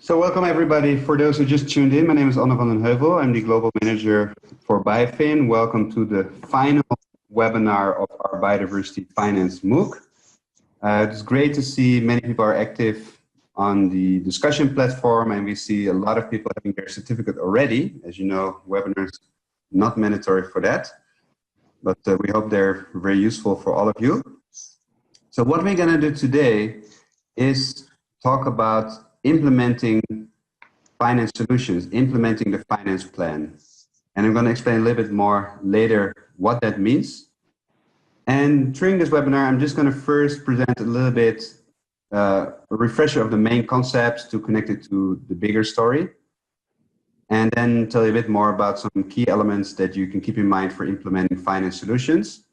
So welcome everybody. For those who just tuned in, my name is Anne van den Heuvel. I'm the Global Manager for BIOFIN. Welcome to the final webinar of our Biodiversity Finance MOOC. It's great to see many people are active on the discussion platform, and we see a lot of people having their certificate already. As you know, webinars not mandatory for that, but we hope they're very useful for all of you. So what we're going to do today is talk about implementing finance solutions, implementing the finance plan. And I'm going to explain a little bit more later what that means. And during this webinar, I'm just going to first present a little bit a refresher of the main concepts to connect it to the bigger story. And then tell you a bit more about some key elements that you can keep in mind for implementing finance solutions.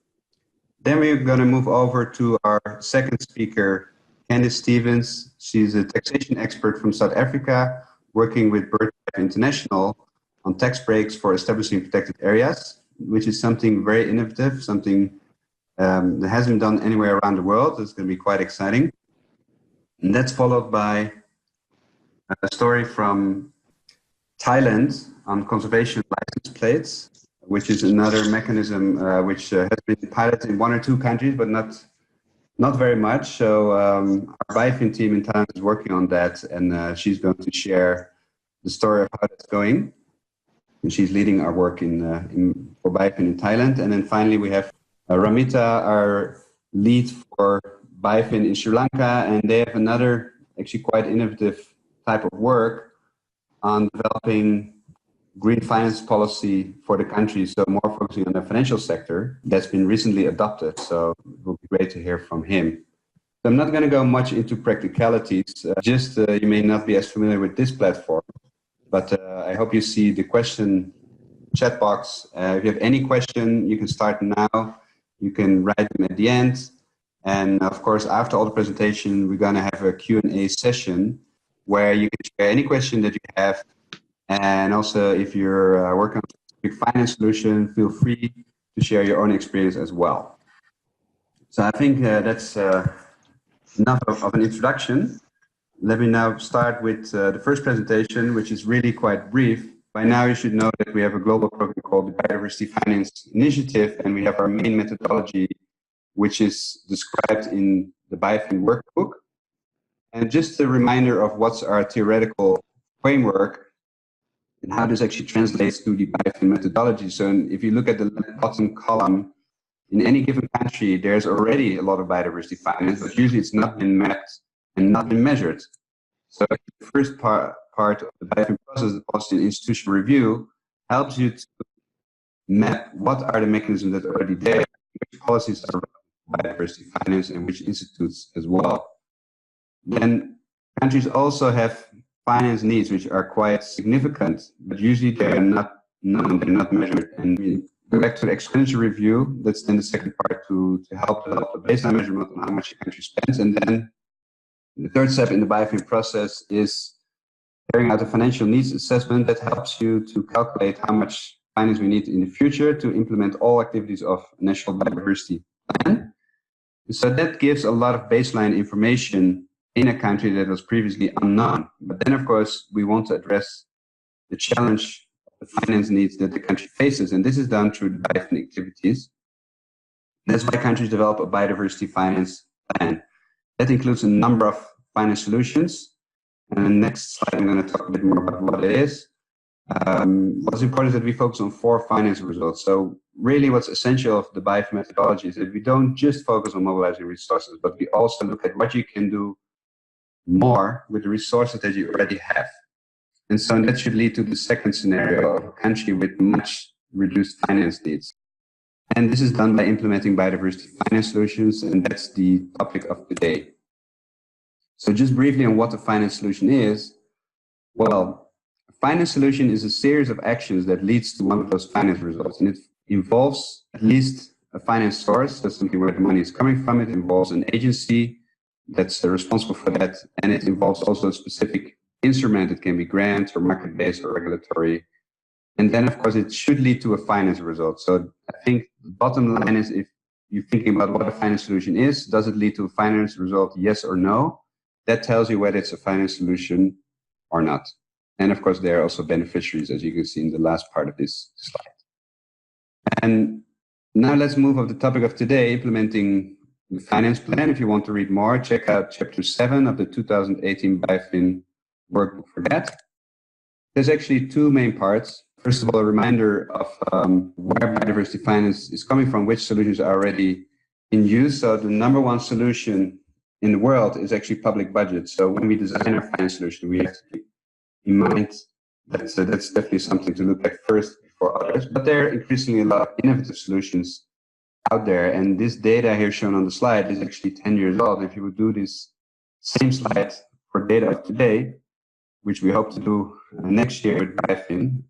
Then we're going to move over to our second speaker, Candice Stevens. She's a taxation expert from South Africa, working with BirdLife International on tax breaks for establishing protected areas, which is something very innovative, something that hasn't been done anywhere around the world. It's going to be quite exciting. And that's followed by a story from Thailand on conservation license plates, which is another mechanism which has been piloted in 1 or 2 countries, but not very much. So our BIOFIN team in Thailand is working on that, and she's going to share the story of how that's going. And she's leading our work for BIOFIN in Thailand. And then finally, we have Ramita, our lead for BIOFIN in Sri Lanka, and they have another actually quite innovative type of work on developing green finance policy for the country, so more focusing on the financial sector that's been recently adopted. So it will be great to hear from him. So I'm not going to go much into practicalities, you may not be as familiar with this platform, but I hope you see the question chat box. If you have any question, you can start now. You can write them at the end. And of course, after all the presentation, we're going to have a Q&A session where you can share any question that you have. And also, if you're working on a specific finance solution, feel free to share your own experience as well. So I think that's enough of an introduction. Let me now start with the first presentation, which is really quite brief. By now, you should know that we have a global program called the Biodiversity Finance Initiative, and we have our main methodology, which is described in the BIOFIN workbook. And just a reminder of what's our theoretical framework and how this actually translates to the BIOFIN methodology. So if you look at the bottom column, in any given country, there's already a lot of biodiversity finance, but usually it's not been mapped and not been measured. So the first part of the BIOFIN process, the policy and institutional review, helps you to map what are the mechanisms that are already there, which policies are biodiversity finance, and which institutes as well. Then countries also have finance needs which are quite significant, but usually they are not known, they're not measured. And we go back to the expenditure review. That's then the second part to help develop a baseline measurement on how much the country spends. And then the third step in the BIOFIN process is carrying out a financial needs assessment that helps you to calculate how much finance we need in the future to implement all activities of a national biodiversity plan. So that gives a lot of baseline information in a country that was previously unknown. But then, of course, we want to address the challenge of the finance needs that the country faces. And this is done through the BIOFIN activities. That's why countries develop a biodiversity finance plan. That includes a number of finance solutions. And the next slide, I'm going to talk a bit more about what it is. What's important is that we focus on 4 finance results. So really what's essential of the BIOFIN methodology is that we don't just focus on mobilizing resources, but we also look at what you can do more with the resources that you already have. And so that should lead to the second scenario of a country with much reduced finance needs. And this is done by implementing biodiversity finance solutions, and that's the topic of today. So just briefly on what a finance solution is. Well, a finance solution is a series of actions that leads to one of those finance results, and it involves at least a finance source, that's something where the money is coming from. It involves an agency that's responsible for that, and it involves also a specific instrument. It can be grant or market-based or regulatory. And then, of course, it should lead to a finance result. So I think the bottom line is, if you're thinking about what a finance solution is, does it lead to a finance result, yes or no? That tells you whether it's a finance solution or not. And of course, they're also beneficiaries, as you can see in the last part of this slide. And now let's move on to the topic of today, implementing the finance plan. If you want to read more, check out chapter 7 of the 2018 BIOFIN workbook for that. There's actually two main parts. First of all, a reminder of where biodiversity finance is coming from, which solutions are already in use. So the number one solution in the world is actually public budget. So when we design our finance solution, we have to keep in mind that that's definitely something to look at first before others. But there are increasingly a lot of innovative solutions out there. And this data here shown on the slide is actually 10 years old. If you would do this same slide for data of today, which we hope to do next year with BIOFIN,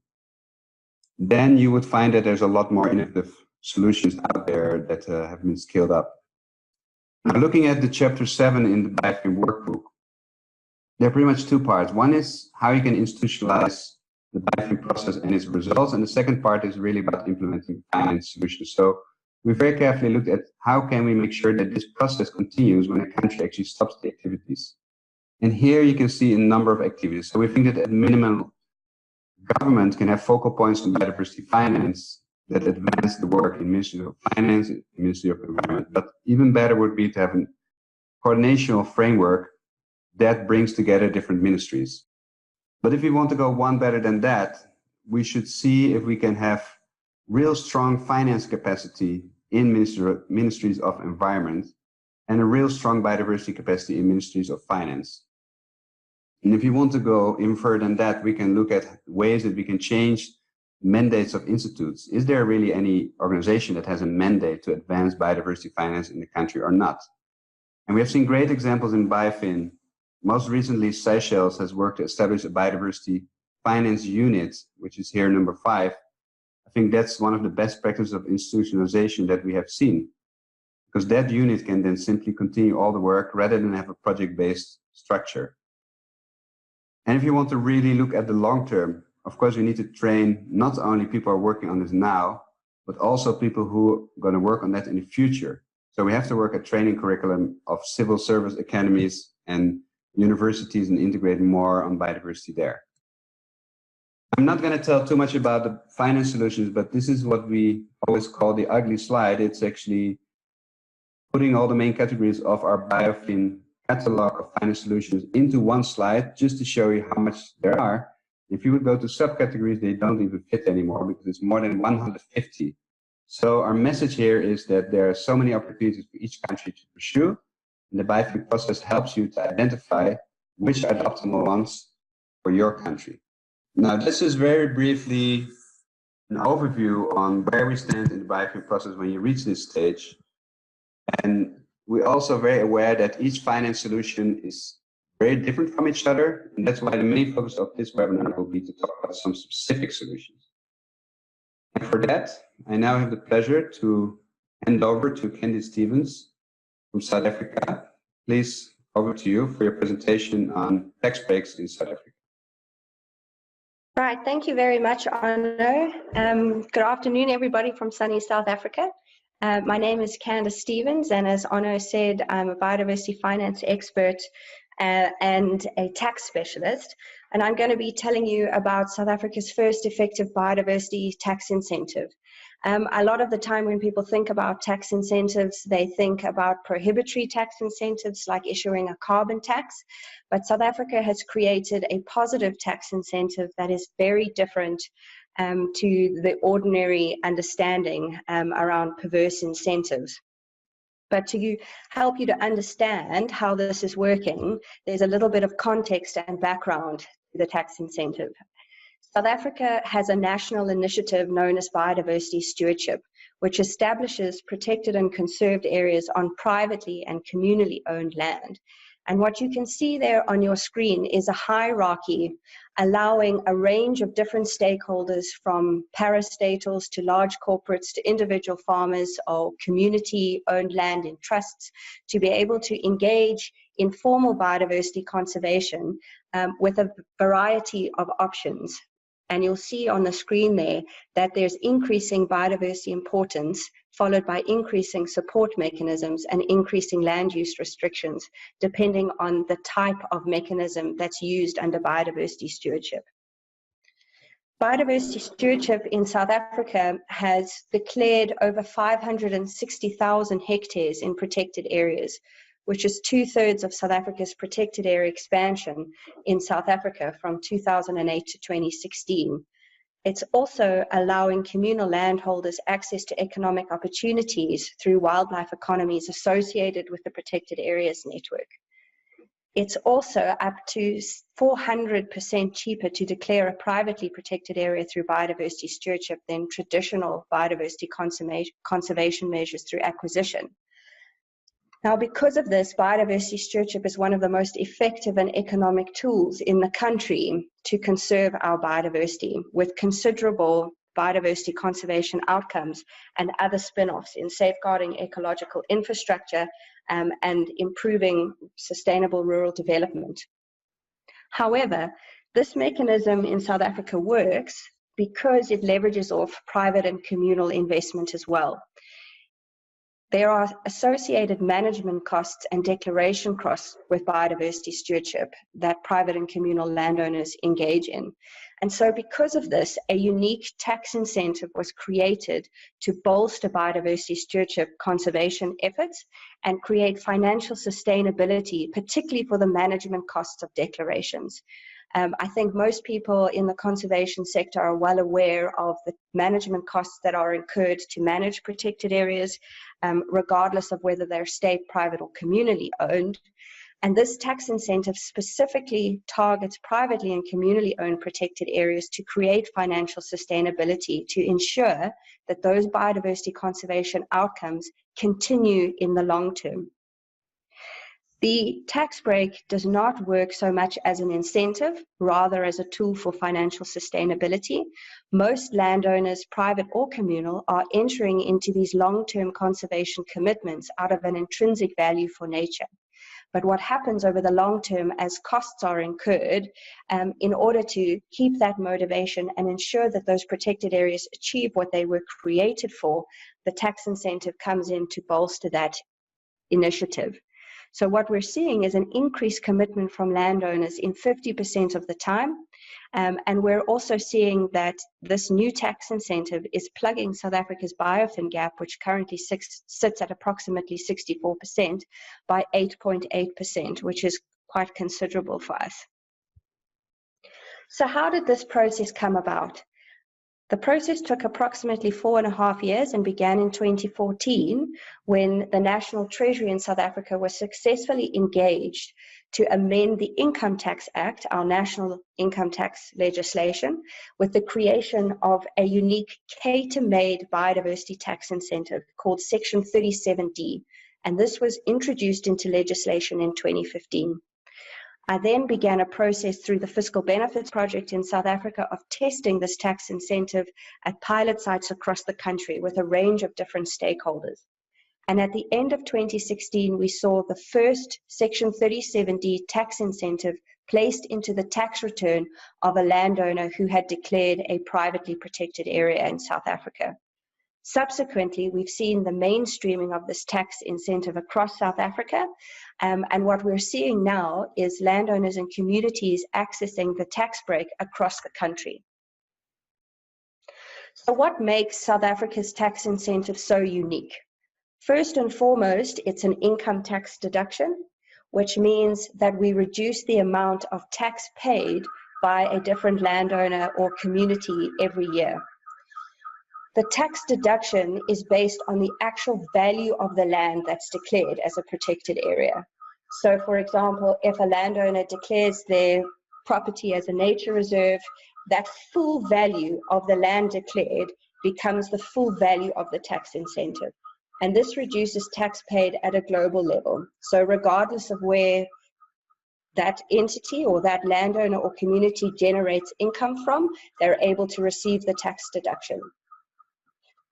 then you would find that there's a lot more innovative solutions out there that have been scaled up. Now, looking at the chapter 7 in the BIOFIN workbook, there are pretty much two parts. One is how you can institutionalize the BIOFIN process and its results, and the second part is really about implementing finance solutions. So we very carefully looked at how can we make sure that this process continues when a country actually stops the activities. And here you can see a number of activities. So we think that at minimum, government can have focal points on biodiversity finance that advance the work in Ministry of Finance, Ministry of Environment. But even better would be to have a coordinational framework that brings together different ministries. But if we want to go one better than that, we should see if we can have real strong finance capacity in ministries of environment and a real strong biodiversity capacity in ministries of finance. And if you want to go even further than that, we can look at ways that we can change mandates of institutes. Is there really any organization that has a mandate to advance biodiversity finance in the country or not? And we have seen great examples in BIOFIN. Most recently, Seychelles has worked to establish a biodiversity finance unit, which is here number 5. I think that's one of the best practices of institutionalization that we have seen, because that unit can then simply continue all the work rather than have a project-based structure. And if you want to really look at the long term, of course, we need to train not only people who are working on this now, but also people who are going to work on that in the future. So we have to work at training curriculum of civil service academies and universities and integrating more on biodiversity there. I'm not going to tell too much about the finance solutions, but this is what we always call the ugly slide. It's actually putting all the main categories of our BIOFIN catalog of finance solutions into one slide just to show you how much there are. If you would go to subcategories, they don't even fit anymore because it's more than 150. So our message here is that there are so many opportunities for each country to pursue, and the BIOFIN process helps you to identify which are the optimal ones for your country. Now, this is very briefly an overview on where we stand in the BIOFIN process when you reach this stage. And we're also very aware that each finance solution is very different from each other. And that's why the main focus of this webinar will be to talk about some specific solutions. And for that, I now have the pleasure to hand over to Candy Stevens from South Africa. Please, over to you for your presentation on tax breaks in South Africa. Right, thank you very much, Arno. Good afternoon, everybody from sunny South Africa. My name is Candace Stevens, and as Arno said, I'm a biodiversity finance expert and a tax specialist. And I'm going to be telling you about South Africa's first effective biodiversity tax incentive. A lot of the time when people think about tax incentives, they think about prohibitory tax incentives like issuing a carbon tax. But South Africa has created a positive tax incentive that is very different to the ordinary understanding around perverse incentives. But to help you to understand how this is working, there's a little bit of context and background to the tax incentive. South Africa has a national initiative known as Biodiversity Stewardship, which establishes protected and conserved areas on privately and communally owned land. And what you can see there on your screen is a hierarchy allowing a range of different stakeholders, from parastatals to large corporates to individual farmers or community-owned land in trusts, to be able to engage in formal biodiversity conservation with a variety of options. And you'll see on the screen there that there's increasing biodiversity importance, followed by increasing support mechanisms and increasing land use restrictions, depending on the type of mechanism that's used under biodiversity stewardship. Biodiversity stewardship in South Africa has declared over 560,000 hectares in protected areas, which is 2/3 of South Africa's protected area expansion in South Africa from 2008 to 2016. It's also allowing communal landholders access to economic opportunities through wildlife economies associated with the protected areas network. It's also up to 400% cheaper to declare a privately protected area through biodiversity stewardship than traditional biodiversity conservation measures through acquisition. Now, because of this, biodiversity stewardship is one of the most effective and economic tools in the country to conserve our biodiversity, with considerable biodiversity conservation outcomes and other spin-offs in safeguarding ecological infrastructure and improving sustainable rural development. However, this mechanism in South Africa works because it leverages off private and communal investment as well. There are associated management costs and declaration costs with biodiversity stewardship that private and communal landowners engage in. And so because of this, a unique tax incentive was created to bolster biodiversity stewardship conservation efforts and create financial sustainability, particularly for the management costs of declarations. I think most people in the conservation sector are well aware of the management costs that are incurred to manage protected areas, regardless of whether they're state, private, or communally owned. And this tax incentive specifically targets privately and communally owned protected areas to create financial sustainability to ensure that those biodiversity conservation outcomes continue in the long term. The tax break does not work so much as an incentive, rather as a tool for financial sustainability. Most landowners, private or communal, are entering into these long-term conservation commitments out of an intrinsic value for nature. But what happens over the long term as costs are incurred, in order to keep that motivation and ensure that those protected areas achieve what they were created for, the tax incentive comes in to bolster that initiative. So what we're seeing is an increased commitment from landowners in 50% of the time. And we're also seeing that this new tax incentive is plugging South Africa's BIOFIN gap, which currently sits at approximately 64%, by 8.8%, which is quite considerable for us. So how did this process come about? The process took approximately 4.5 years and began in 2014 when the National Treasury in South Africa was successfully engaged to amend the Income Tax Act, our national income tax legislation, with the creation of a unique cater-made biodiversity tax incentive called Section 37D, and this was introduced into legislation in 2015. I then began a process through the Fiscal Benefits Project in South Africa of testing this tax incentive at pilot sites across the country with a range of different stakeholders. And at the end of 2016, we saw the first Section 37D tax incentive placed into the tax return of a landowner who had declared a privately protected area in South Africa. Subsequently, we've seen the mainstreaming of this tax incentive across South Africa, and what we're seeing now is landowners and communities accessing the tax break across the country. So what makes South Africa's tax incentive so unique? First and foremost, it's an income tax deduction, which means that we reduce the amount of tax paid by a different landowner or community every year. The tax deduction is based on the actual value of the land that's declared as a protected area. So, for example, if a landowner declares their property as a nature reserve, that full value of the land declared becomes the full value of the tax incentive. And this reduces tax paid at a global level. So regardless of where that entity or that landowner or community generates income from, they're able to receive the tax deduction.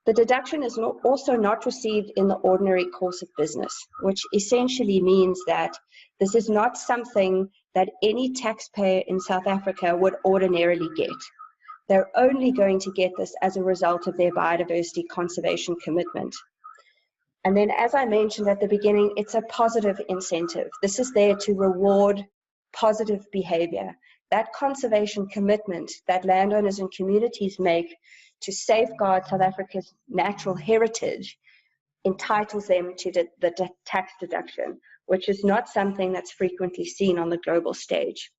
The deduction is also not received in the ordinary course of business, which essentially means that this is not something that any taxpayer in South Africa would ordinarily get. They're only going to get this as a result of their biodiversity conservation commitment. And then, as I mentioned at the beginning, it's a positive incentive. This is there to reward positive behavior. That conservation commitment that landowners and communities make to safeguard South Africa's natural heritage entitles them to the tax deduction, which is not something that's frequently seen on the global stage.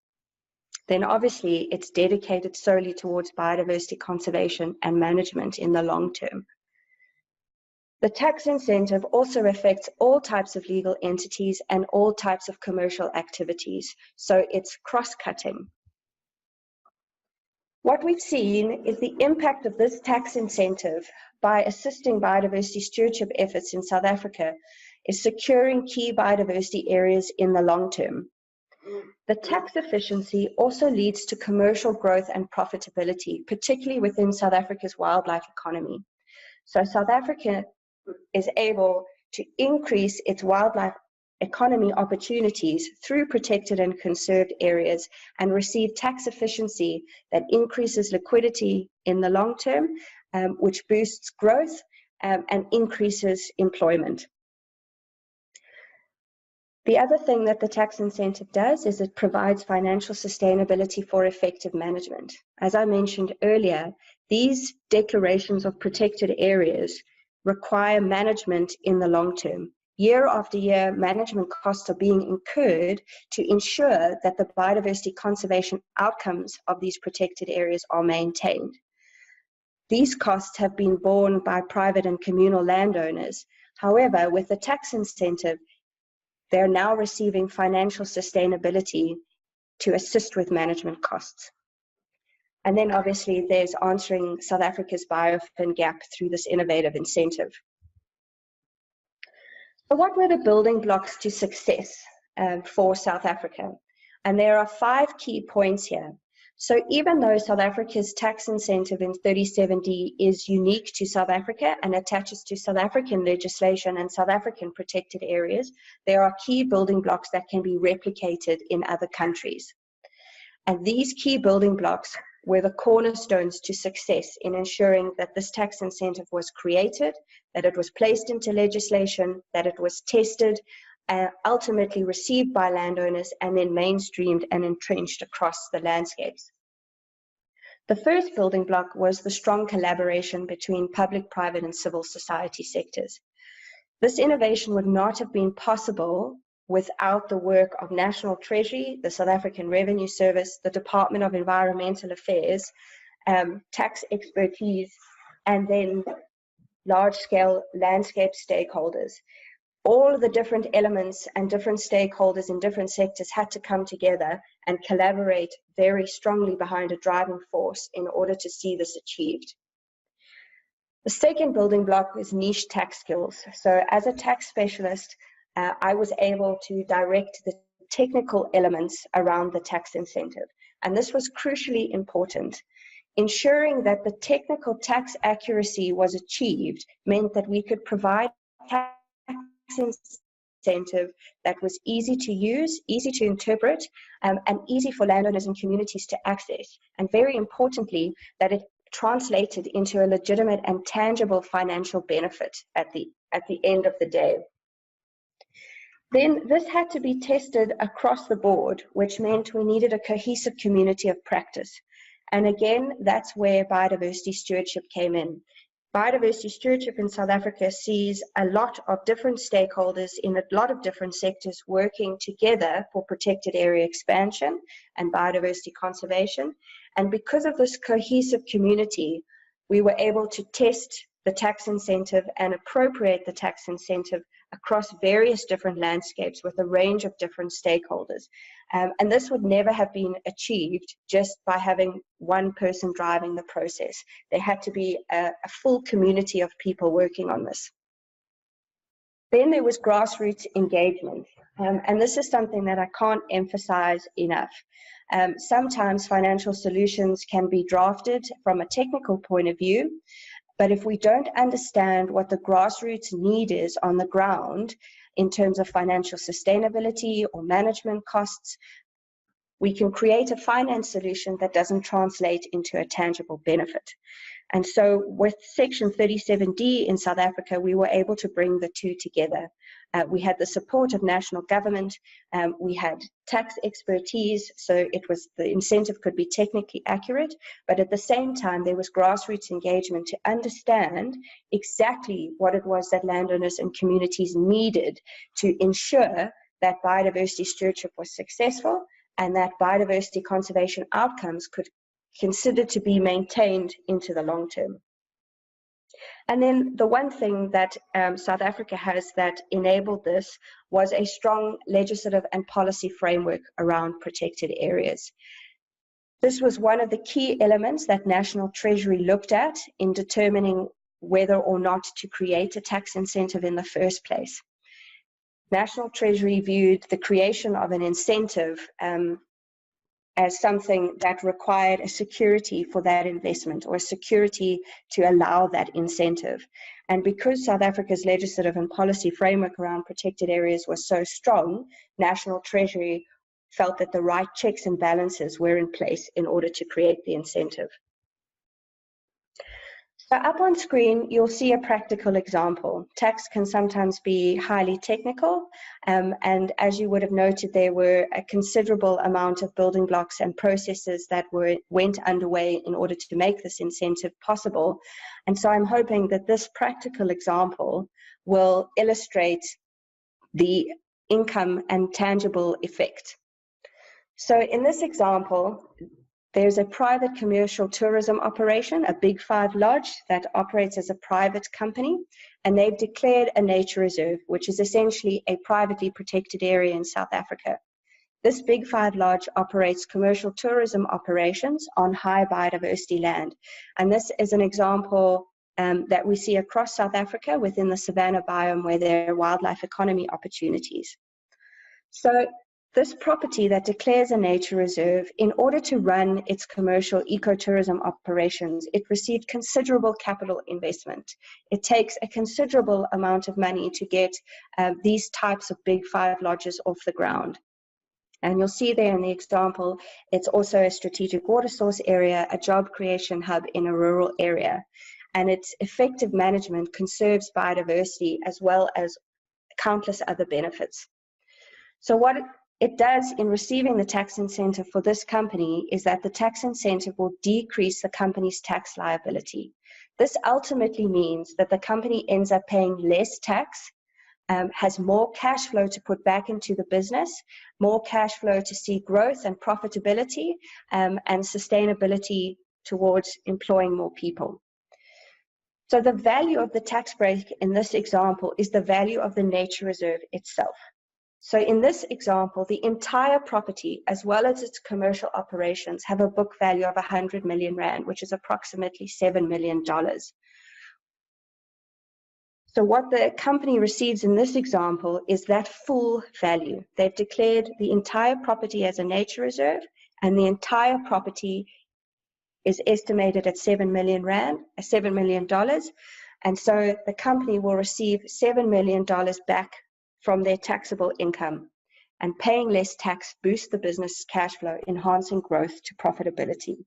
Then obviously it's dedicated solely towards biodiversity conservation and management in the long term. The tax incentive also affects all types of legal entities and all types of commercial activities, so it's cross-cutting. What we've seen is the impact of this tax incentive by assisting biodiversity stewardship efforts in South Africa is securing key biodiversity areas in the long term. The tax efficiency also leads to commercial growth and profitability, particularly within South Africa's wildlife economy. So South Africa is able to increase its wildlife economy opportunities through protected and conserved areas and receive tax efficiency that increases liquidity in the long term, which boosts growth and increases employment. The other thing that the tax incentive does is it provides financial sustainability for effective management. As I mentioned earlier, these declarations of protected areas require management in the long term. Year after year, management costs are being incurred to ensure that the biodiversity conservation outcomes of these protected areas are maintained. These costs have been borne by private and communal landowners. However, with the tax incentive, they're now receiving financial sustainability to assist with management costs. And then obviously there's answering South Africa's BIOFIN gap through this innovative incentive. So what were the building blocks to success for South Africa? And there are 5 key points here. So even though South Africa's tax incentive in 37D is unique to South Africa and attaches to South African legislation and South African protected areas, there are key building blocks that can be replicated in other countries. And these key building blocks were the cornerstones to success in ensuring that this tax incentive was created, that it was placed into legislation, that it was tested, ultimately received by landowners, and then mainstreamed and entrenched across the landscapes. The first building block was the strong collaboration between public, private, and civil society sectors. This innovation would not have been possible without the work of National Treasury, the South African Revenue Service, the Department of Environmental Affairs, tax expertise, and then large-scale landscape stakeholders. All of the different elements and different stakeholders in different sectors had to come together and collaborate very strongly behind a driving force in order to see this achieved. The second building block is niche tax skills. So as a tax specialist, I was able to direct the technical elements around the tax incentive. And this was crucially important. Ensuring that the technical tax accuracy was achieved meant that we could provide tax incentive that was easy to use, easy to interpret, and easy for landowners and communities to access. And very importantly, that it translated into a legitimate and tangible financial benefit at the end of the day. Then this had to be tested across the board, which meant we needed a cohesive community of practice. And again, that's where biodiversity stewardship came in. Biodiversity stewardship in South Africa sees a lot of different stakeholders in a lot of different sectors working together for protected area expansion and biodiversity conservation. And because of this cohesive community, we were able to test the tax incentive and appropriate the tax incentive across various different landscapes with a range of different stakeholders. And this would never have been achieved just by having one person driving the process. There had to be a full community of people working on this. Then there was grassroots engagement. And this is something that I can't emphasize enough. Sometimes financial solutions can be drafted from a technical point of view, but if we don't understand what the grassroots need is on the ground in terms of financial sustainability or management costs, we can create a finance solution that doesn't translate into a tangible benefit. And so with Section 37D in South Africa, we were able to bring the two together. We had the support of national government, we had tax expertise, so the incentive could be technically accurate, but at the same time there was grassroots engagement to understand exactly what it was that landowners and communities needed to ensure that biodiversity stewardship was successful and that biodiversity conservation outcomes could considered to be maintained into the long term. And then the one thing that South Africa has that enabled this was a strong legislative and policy framework around protected areas. This was one of the key elements that National Treasury looked at in determining whether or not to create a tax incentive in the first place. National Treasury viewed the creation of an incentive as something that required a security for that investment or a security to allow that incentive. And because South Africa's legislative and policy framework around protected areas was so strong, National Treasury felt that the right checks and balances were in place in order to create the incentive. So up on screen, you'll see a practical example. Tax can sometimes be highly technical, and as you would have noted, there were a considerable amount of building blocks and processes that went underway in order to make this incentive possible. And so I'm hoping that this practical example will illustrate the income and tangible effect. So in this example, there's a private commercial tourism operation, a Big Five lodge that operates as a private company, and they've declared a nature reserve, which is essentially a privately protected area in South Africa. This Big Five lodge operates commercial tourism operations on high biodiversity land, and this is an example that we see across South Africa within the savanna biome where there are wildlife economy opportunities. So this property that declares a nature reserve, in order to run its commercial ecotourism operations, it received considerable capital investment. It takes a considerable amount of money to get these types of Big Five lodges off the ground. And you'll see there in the example, it's also a strategic water source area, a job creation hub in a rural area. And its effective management conserves biodiversity as well as countless other benefits. So what it does in receiving the tax incentive for this company is that the tax incentive will decrease the company's tax liability. This ultimately means that the company ends up paying less tax, has more cash flow to put back into the business, more cash flow to see growth and profitability, and sustainability towards employing more people. So the value of the tax break in this example is the value of the nature reserve itself. So in this example, the entire property, as well as its commercial operations, have a book value of 100 million Rand, which is approximately $7 million. So what the company receives in this example is that full value. They've declared the entire property as a nature reserve, and the entire property is estimated at 7 million Rand, $7 million. And so the company will receive $7 million back from their taxable income, and paying less tax boosts the business cash flow, enhancing growth to profitability.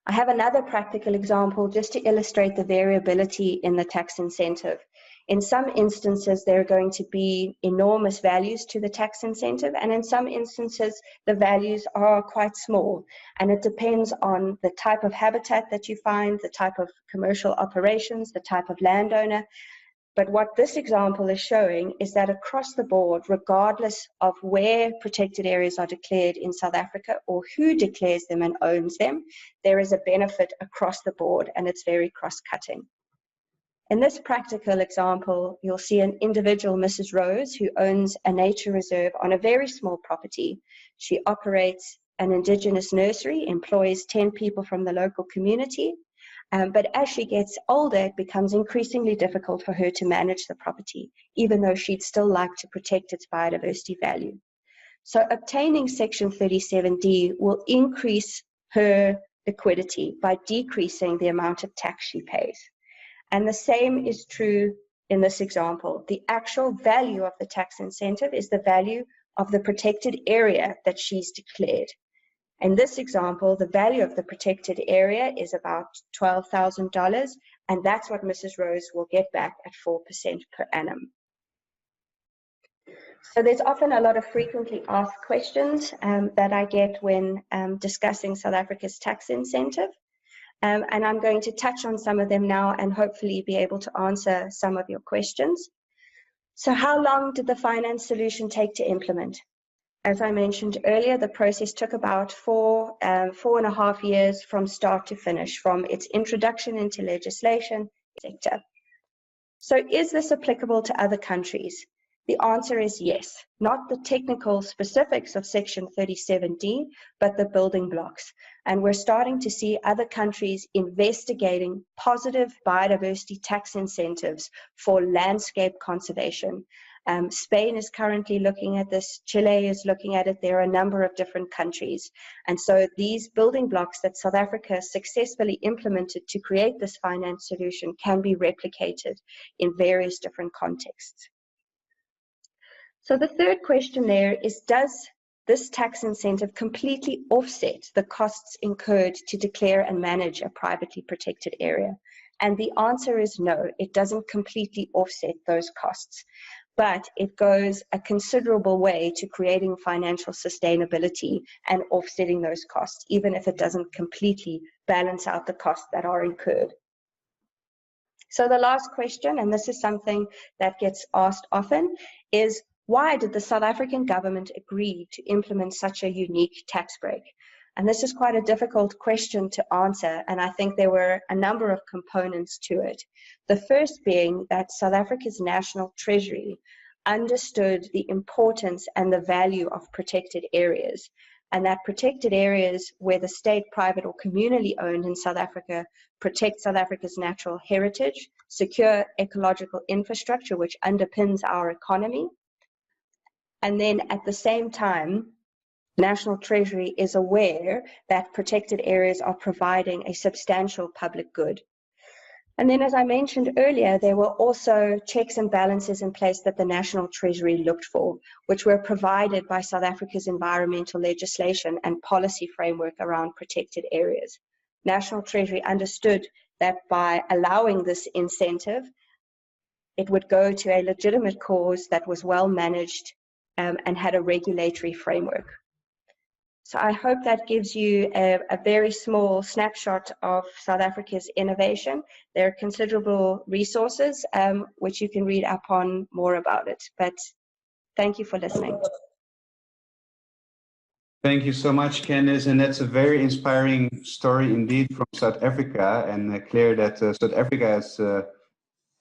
I have another practical example just to illustrate the variability in the tax incentive. In some instances, there are going to be enormous values to the tax incentive, and in some instances, the values are quite small, and it depends on the type of habitat that you find, the type of commercial operations, the type of landowner. But what this example is showing is that across the board, regardless of where protected areas are declared in South Africa or who declares them and owns them, there is a benefit across the board, and it's very cross-cutting. In this practical example, you'll see an individual, Mrs. Rose, who owns a nature reserve on a very small property. She operates an indigenous nursery, employs 10 people from the local community. But as she gets older, it becomes increasingly difficult for her to manage the property, even though she'd still like to protect its biodiversity value. So obtaining Section 37D will increase her liquidity by decreasing the amount of tax she pays. And the same is true in this example. The actual value of the tax incentive is the value of the protected area that she's declared. In this example, the value of the protected area is about $12,000, and that's what Mrs. Rose will get back at 4% per annum. So there's often a lot of frequently asked questions that I get when discussing South Africa's tax incentive. And I'm going to touch on some of them now and hopefully be able to answer some of your questions. So how long did the finance solution take to implement? As I mentioned earlier, the process took about 4.5 years from start to finish, from its introduction into legislation sector. So is this applicable to other countries? The answer is yes, not the technical specifics of Section 37D, but the building blocks. And we're starting to see other countries investigating positive biodiversity tax incentives for landscape conservation. Spain is currently looking at this, Chile is looking at it, there are a number of different countries. And so these building blocks that South Africa successfully implemented to create this finance solution can be replicated in various different contexts. So the third question there is, does this tax incentive completely offset the costs incurred to declare and manage a privately protected area? And the answer is no, it doesn't completely offset those costs, but it goes a considerable way to creating financial sustainability and offsetting those costs, even if it doesn't completely balance out the costs that are incurred. So the last question, and this is something that gets asked often, is why did the South African government agree to implement such a unique tax break? And this is quite a difficult question to answer, and I think there were a number of components to it. The first being that South Africa's National Treasury understood the importance and the value of protected areas, and that protected areas, whether state, private, or community owned in South Africa, protect South Africa's natural heritage, secure ecological infrastructure, which underpins our economy. And then at the same time, National Treasury is aware that protected areas are providing a substantial public good. And then, as I mentioned earlier, there were also checks and balances in place that the National Treasury looked for, which were provided by South Africa's environmental legislation and policy framework around protected areas. National Treasury understood that by allowing this incentive, it would go to a legitimate cause that was well managed and had a regulatory framework. So I hope that gives you a very small snapshot of South Africa's innovation. There are considerable resources which you can read up on more about it. But thank you for listening. Thank you so much, Candice. And that's a very inspiring story indeed from South Africa, and clear that South Africa is a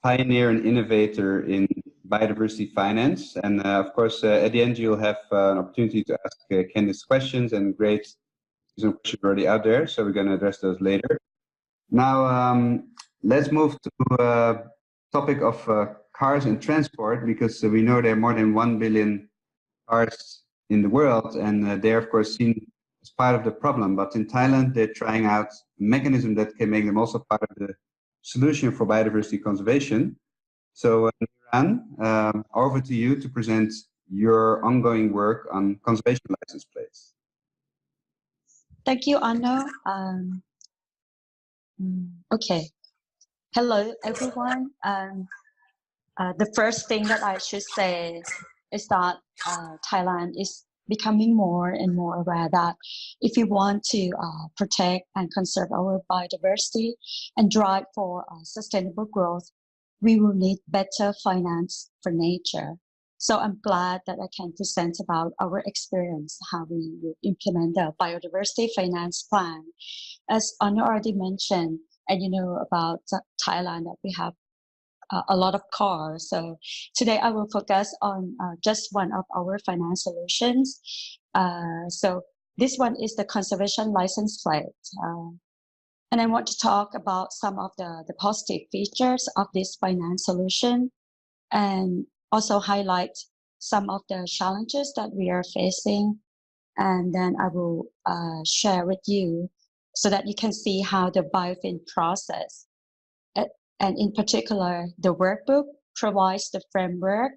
pioneer and innovator in biodiversity finance. And of course, at the end, you'll have an opportunity to ask Candice questions, and great, some questions already out there. So we're going to address those later. Now, let's move to the topic of cars and transport, because we know there are more than 1 billion cars in the world, and they're of course seen as part of the problem. But in Thailand, they're trying out a mechanism that can make them also part of the solution for biodiversity conservation. So, Niran, over to you to present your ongoing work on conservation license plates. Thank you, Anna. Okay. Hello, everyone. The first thing that I should say is that Thailand is becoming more and more aware that if we want to protect and conserve our biodiversity and drive for sustainable growth, we will need better finance for nature. So I'm glad that I can present about our experience, how we will implement the biodiversity finance plan. As Anna already mentioned, and you know about Thailand, that we have a lot of cars. So today I will focus on just one of our finance solutions. So this one is the conservation license plate. And I want to talk about some of the positive features of this finance solution, and also highlight some of the challenges that we are facing. And then I will share with you so that you can see how the BIOFIN process, and in particular, the workbook provides the framework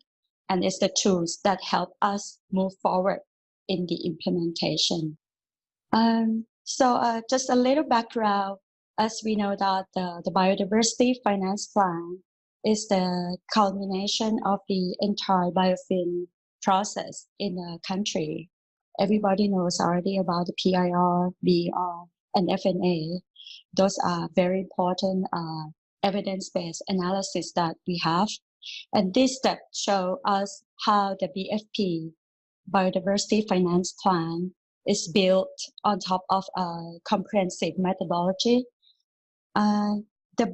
and it's the tools that help us move forward in the implementation. Just a little background, as we know that the Biodiversity Finance Plan is the culmination of the entire BIOFIN process in the country. Everybody knows already about the PIR, BR, and FNA. Those are very important evidence-based analysis that we have. And this step show us how the BFP, Biodiversity Finance Plan, is built on top of a comprehensive methodology. The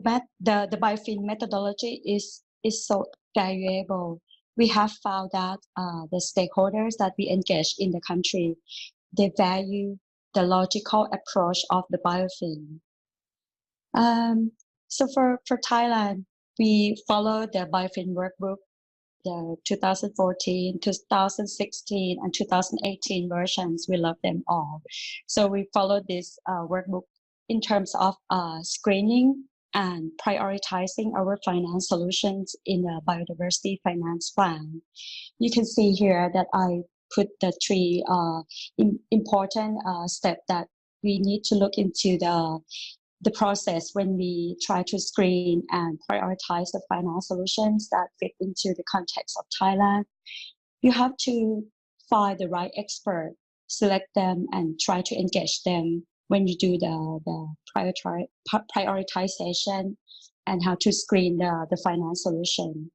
BIOFIN methodology is so valuable. We have found that the stakeholders that we engage in the country, they value the logical approach of the BIOFIN. So for Thailand, we follow the BIOFIN workbook, the 2014, 2016, and 2018 versions. We love them all. So we follow this workbook in terms of screening and prioritizing our finance solutions in the Biodiversity Finance Plan. You can see here that I put the three important steps that we need to look into the process when we try to screen and prioritize the finance solutions that fit into the context of Thailand. You have to find the right expert, select them, and try to engage them when you do the prioritization and how to screen the finance solution.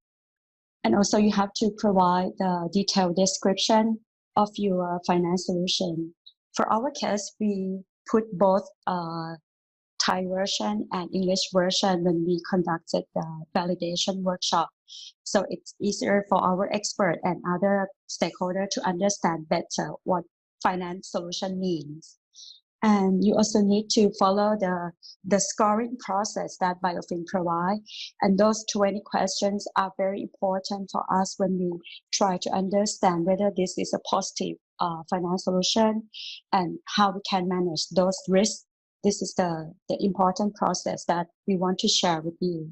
And also you have to provide the detailed description of your finance solution. For our case, we put both Thai version and English version when we conducted the validation workshop. So it's easier for our expert and other stakeholders to understand better what finance solution means. And you also need to follow the scoring process that BIOFIN provide. And those 20 questions are very important for us when we try to understand whether this is a positive finance solution and how we can manage those risks. This is the important process that we want to share with you.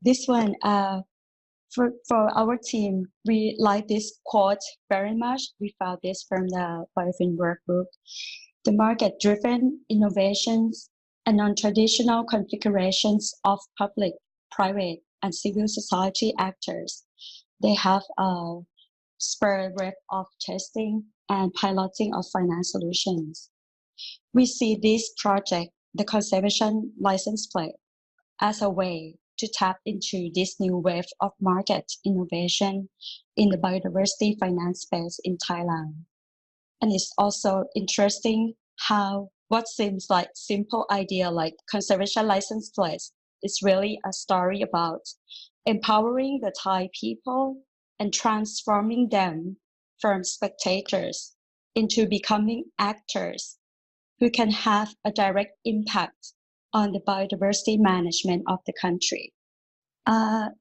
This one, for our team, we like this quote very much. We found this from the BIOFIN workbook. The market-driven innovations and non-traditional configurations of public, private, and civil society actors, they have a spur wave of testing and piloting of finance solutions. We see this project, the conservation license plate, as a way to tap into this new wave of market innovation in the biodiversity finance space in Thailand. And it's also interesting how what seems like simple idea like conservation license plates is really a story about empowering the Thai people and transforming them from spectators into becoming actors who can have a direct impact on the biodiversity management of the country.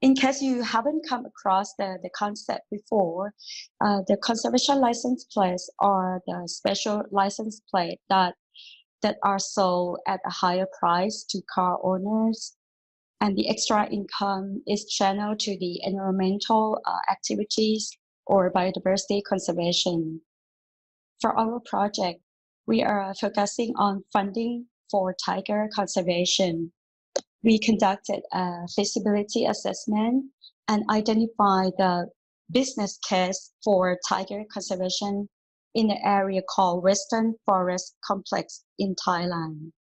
In case you haven't come across the concept before, the conservation license plates are the special license plate that are sold at a higher price to car owners, and the extra income is channeled to the environmental activities or biodiversity conservation. For our project, we are focusing on funding for tiger conservation. We conducted a feasibility assessment and identified the business case for tiger conservation in the area called Western Forest Complex in Thailand.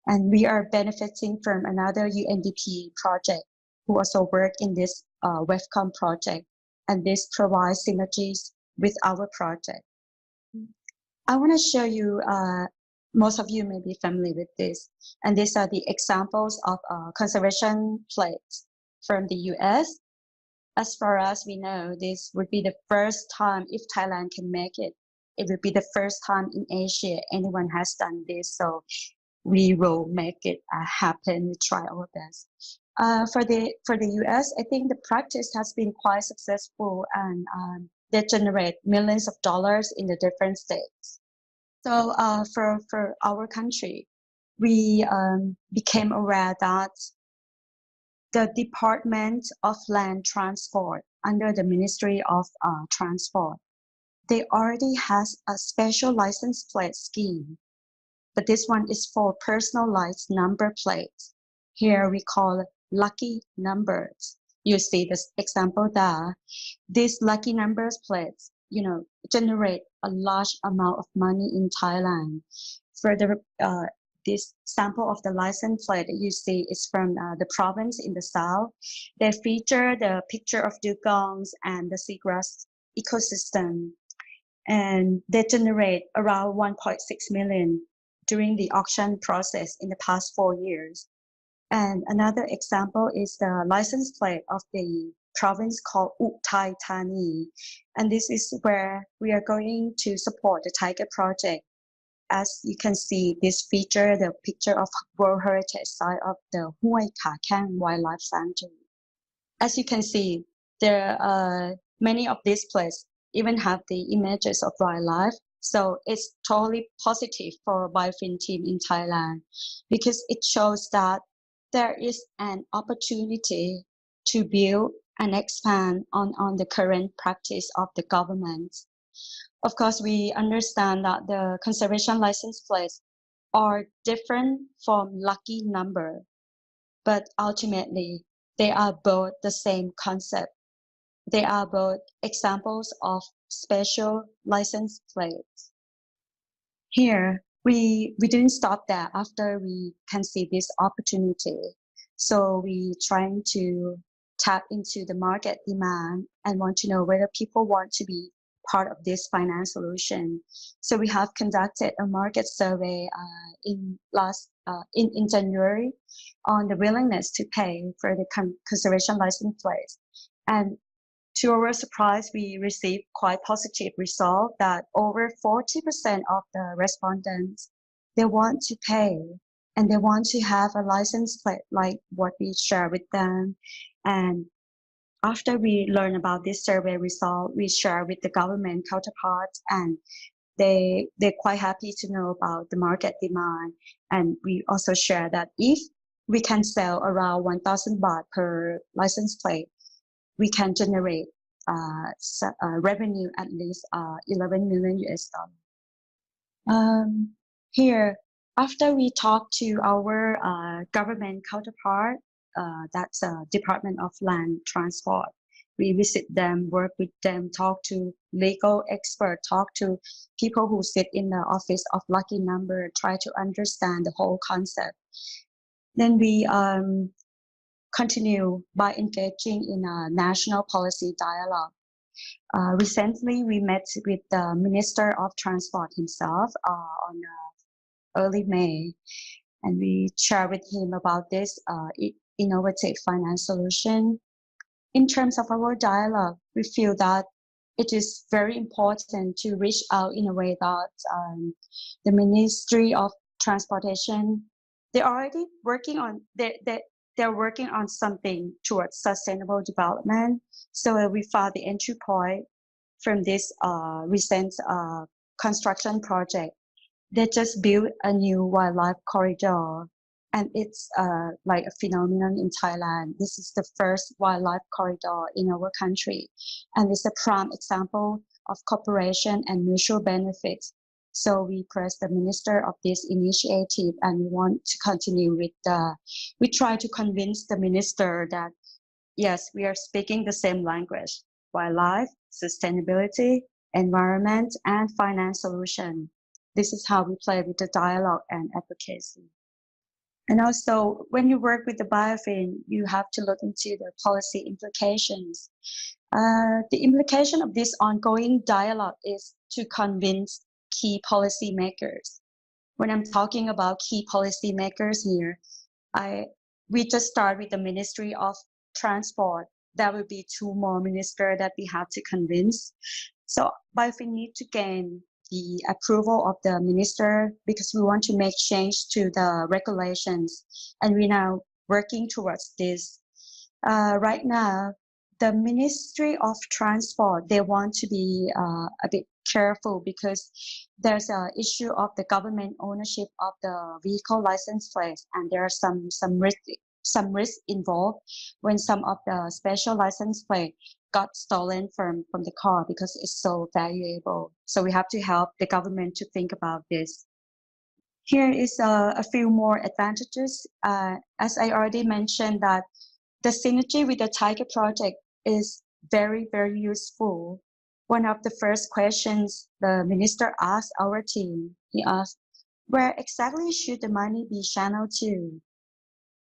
And we are benefiting from another UNDP project who also work in this WEFCOM project, and this provides synergies with our project. I want to show you, most of you may be familiar with this, and these are the examples of conservation plates from the US. As far as we know, this would be the first time, if Thailand can make it, it would be the first time in Asia anyone has done this. So we will make it happen. We try our best. For the US, I think the practice has been quite successful, and they generate millions of dollars in the different states. So for our country, we became aware that the Department of Land Transport under the Ministry of Transport. They already has a special license plate scheme, but this one is for personalized number plates. Here we call it lucky numbers. You see this example there. These lucky numbers plates, generate a large amount of money in Thailand. Further, this sample of the license plate that you see is from the province in the south. They feature the picture of dugongs and the seagrass ecosystem, and they generate around 1.6 million during the auction process in the past 4 years. And another example is the license plate of the province called Uthai Thani. And this is where we are going to support the Tiger Project. As you can see, this feature the picture of World Heritage Site of the Huay Kha Khang Wildlife Sanctuary. As you can see, there are many of these places even have the images of wildlife. So it's totally positive for BIOFIN team in Thailand because it shows that there is an opportunity to build and expand on the current practice of the government. Of course, we understand that the conservation license plates are different from lucky number, but ultimately they are both the same concept. They are both examples of special license plates. Here, we didn't stop there after we can see this opportunity. So we trying to tap into the market demand and want to know whether people want to be part of this finance solution. So we have conducted a market survey in January on the willingness to pay for the conservation license plates. And to our surprise, we received quite positive result that over 40% of the respondents, they want to pay and they want to have a license plate like what we share with them. And after we learn about this survey result, we share with the government counterparts, and they're quite happy to know about the market demand. And we also share that if we can sell around 1,000 baht per license plate, we can generate revenue at least 11 million US dollars. Here, after we talk to our government counterpart, that's Department of Land Transport, we visit them, work with them, talk to legal experts, talk to people who sit in the office of lucky number, try to understand the whole concept. Then we continue by engaging in a national policy dialogue. Recently, we met with the Minister of Transport himself on early May, and we shared with him about this innovative finance solution. In terms of our dialogue, we feel that it is very important to reach out in a way that the Ministry of Transportation, they're already working on they're working on something towards sustainable development. So we found the entry point from this recent construction project. They just built a new wildlife corridor, and it's like a phenomenon in Thailand. This is the first wildlife corridor in our country, and it's a prime example of cooperation and mutual benefits. So we press the minister of this initiative, and we want to continue with we try to convince the minister that, yes, we are speaking the same language: wildlife, sustainability, environment, and finance solution. This is how we play with the dialogue and advocacy. And also, when you work with the BIOFIN, you have to look into the policy implications. The implication of this ongoing dialogue is to convince key policymakers. When I'm talking about key policymakers here, we just start with the Ministry of Transport. There will be 2 more ministers that we have to convince. So BIOFIN need to gain the approval of the minister because we want to make change to the regulations, and we're now working towards this. Right now, the Ministry of Transport, they want to be a bit careful because there's an issue of the government ownership of the vehicle license plates, and there are some some risk involved when some of the special license plate got stolen from the car because it's so valuable. So we have to help the government to think about this. Here is a few more advantages. As I already mentioned, that the synergy with the Tiger project is very, very useful. One of the first questions the minister asked our team, he asked, where exactly should the money be channeled to?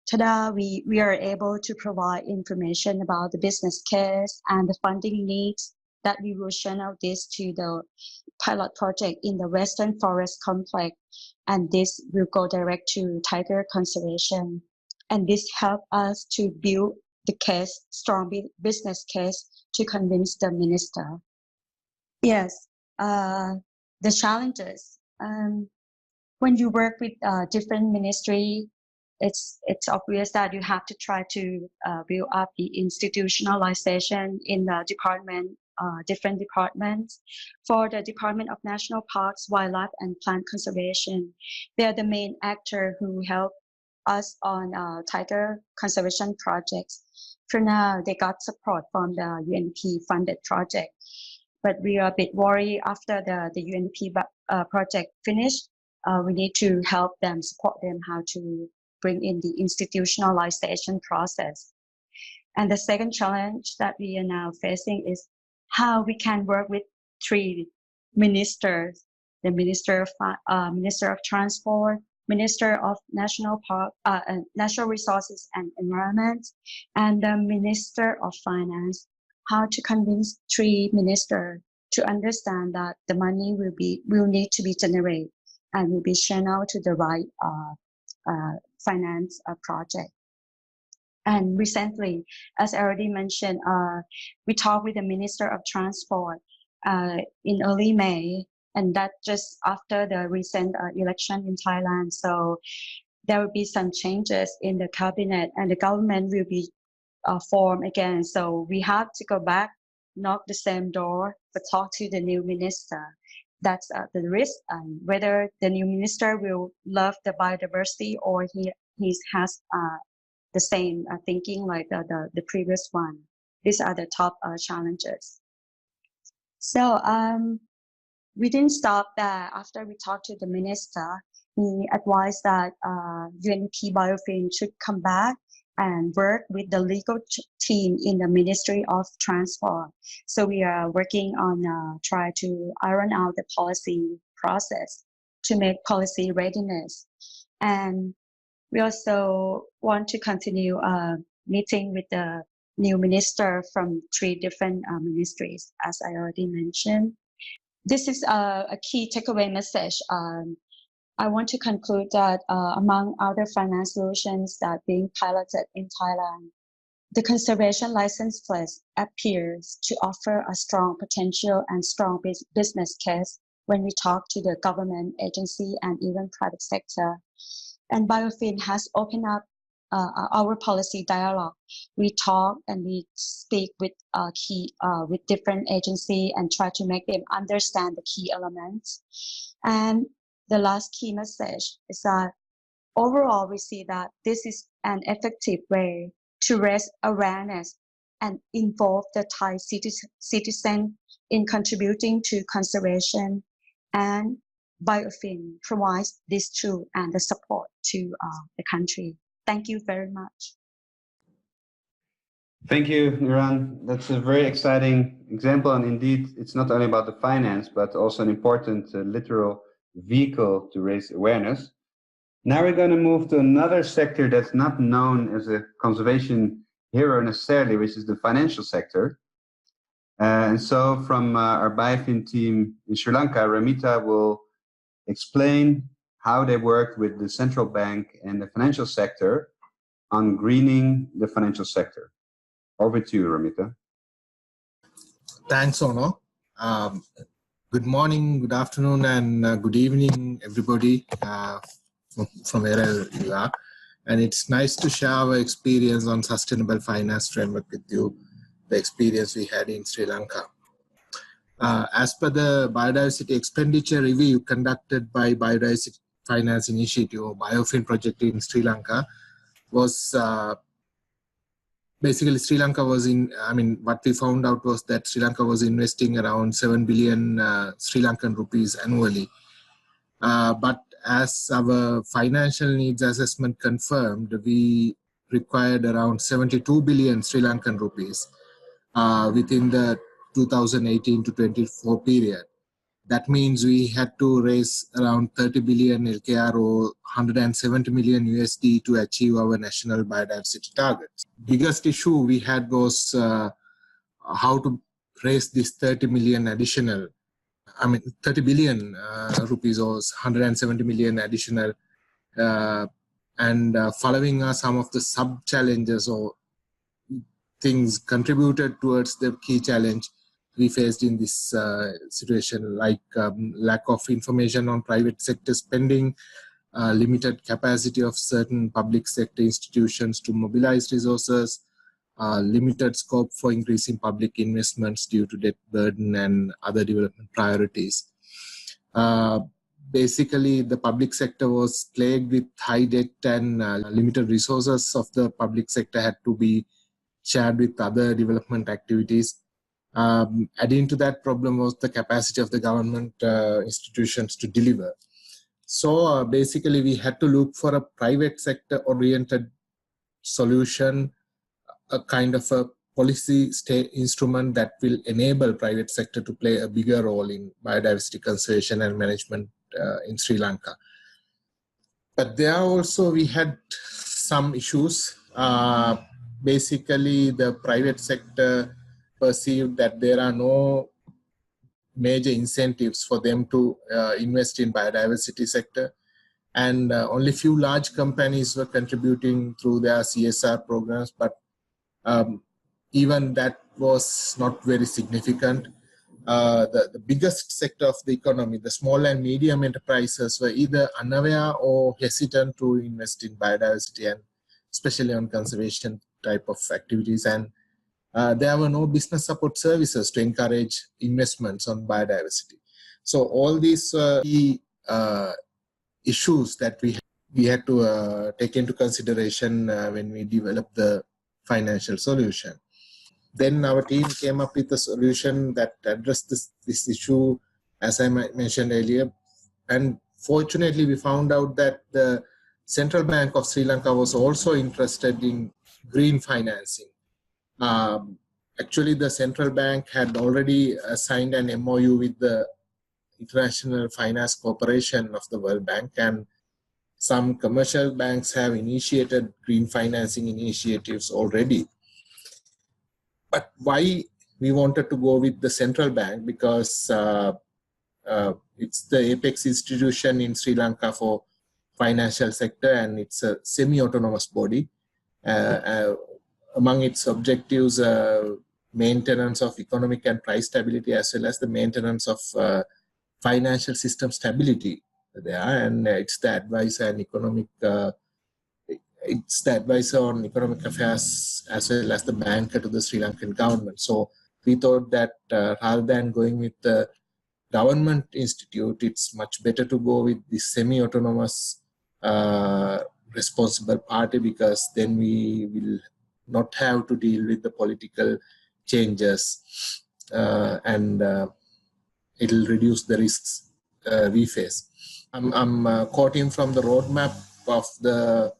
Ta-da, we are able to provide information about the business case and the funding needs that we will channel this to the pilot project in the Western Forest Complex. And this will go direct to tiger conservation. And this helped us to build the case, strong business case to convince the minister. Yes, the challenges. When you work with different ministry, it's obvious that you have to try to build up the institutionalization in the department, different departments. For the Department of National Parks, Wildlife and Plant Conservation, they are the main actor who help us on tiger conservation projects. For now, they got support from the UNDP funded project, but we are a bit worried after the UNDP project finished. We need to help them, support them how to bring in the institutionalization process. And the second challenge that we are now facing is how we can work with three ministers: the Minister of Transport, Minister of National Resources and Environment, and the Minister of Finance. How to convince three ministers to understand that the money will need to be generated and will be channeled to the right finance project. And recently, as I already mentioned, we talked with the Minister of Transport in early May, and that just after the recent election in Thailand. So there will be some changes in the cabinet, and the government will be formed again. So we have to go back, knock the same door, but talk to the new minister. That's the risk, whether the new minister will love the biodiversity or he has the same thinking like the previous one. These are the top challenges. So we didn't stop there. After we talked to the minister, he advised that UNDP BIOFIN should come back and work with the legal team in the Ministry of Transport. So we are working on try to iron out the policy process to make policy readiness. And we also want to continue meeting with the new minister from three different ministries, as I already mentioned. This is a key takeaway message. I want to conclude that among other finance solutions that are being piloted in Thailand, the conservation license plate appears to offer a strong potential and strong business case when we talk to the government agency and even private sector. And BIOFIN has opened up our policy dialogue. We talk and we speak with with different agencies and try to make them understand the key elements. And the last key message is that overall we see that this is an effective way to raise awareness and involve the Thai citizen in contributing to conservation, and BIOFIN provides this tool and the support to the country. Thank you very much. Thank you, Niran. That's a very exciting example, and indeed, it's not only about the finance, but also an important literal vehicle to raise awareness. Now we're going to move to another sector that's not known as a conservation hero necessarily, which is the financial sector. And so from our BIOFIN team in Sri Lanka, Ramita will explain how they worked with the central bank and the financial sector on greening the financial sector. Over to you, Ramita. Thanks, Ono. Good morning, good afternoon, and good evening, everybody from wherever you are. And it's nice to share our experience on sustainable finance framework with you, the experience we had in Sri Lanka. As per the biodiversity expenditure review conducted by Biodiversity Finance Initiative, or BIOFIN project in Sri Lanka, was basically Sri Lanka was what we found out was that Sri Lanka was investing around 7 billion Sri Lankan rupees annually. But as our financial needs assessment confirmed, we required around 72 billion Sri Lankan rupees within the 2018 to 24 period. That means we had to raise around 30 billion LKR or 170 million USD to achieve our national biodiversity targets. Biggest issue we had was how to raise this 30 million additional, 30 billion rupees or 170 million additional, and following are some of the sub challenges or things contributed towards the key challenge we faced in this situation, like lack of information on private sector spending, limited capacity of certain public sector institutions to mobilize resources, limited scope for increasing public investments due to debt burden and other development priorities. Basically, the public sector was plagued with high debt and limited resources of the public sector had to be shared with other development activities. Adding to that problem was the capacity of the government institutions to deliver. So basically, we had to look for a private sector oriented solution, a kind of a policy instrument that will enable private sector to play a bigger role in biodiversity conservation and management in Sri Lanka. But there also we had some issues. Basically, the private sector perceived that there are no major incentives for them to invest in biodiversity sector, and only few large companies were contributing through their CSR programs, but even that was not very significant. The biggest sector of the economy, the small and medium enterprises, were either unaware or hesitant to invest in biodiversity and especially on conservation type of activities, and there were no business support services to encourage investments on biodiversity. So all these key issues that we had to take into consideration when we developed the financial solution. Then our team came up with a solution that addressed this issue, as I mentioned earlier. And fortunately, we found out that the Central Bank of Sri Lanka was also interested in green financing. Actually, the Central Bank had already signed an MOU with the International Finance Corporation of the World Bank, and some commercial banks have initiated green financing initiatives already. But why we wanted to go with the Central Bank? Because it's the apex institution in Sri Lanka for financial sector, and it's a semi-autonomous body. Among its objectives, maintenance of economic and price stability, as well as the maintenance of financial system stability there, and it's the advisor and economic. It's the advisor on economic affairs as well as the banker to the Sri Lankan government. So we thought that rather than going with the government institute, it's much better to go with the semi-autonomous responsible party, because then we will not have to deal with the political changes and it will reduce the risks we face. I'm quoting from the roadmap of the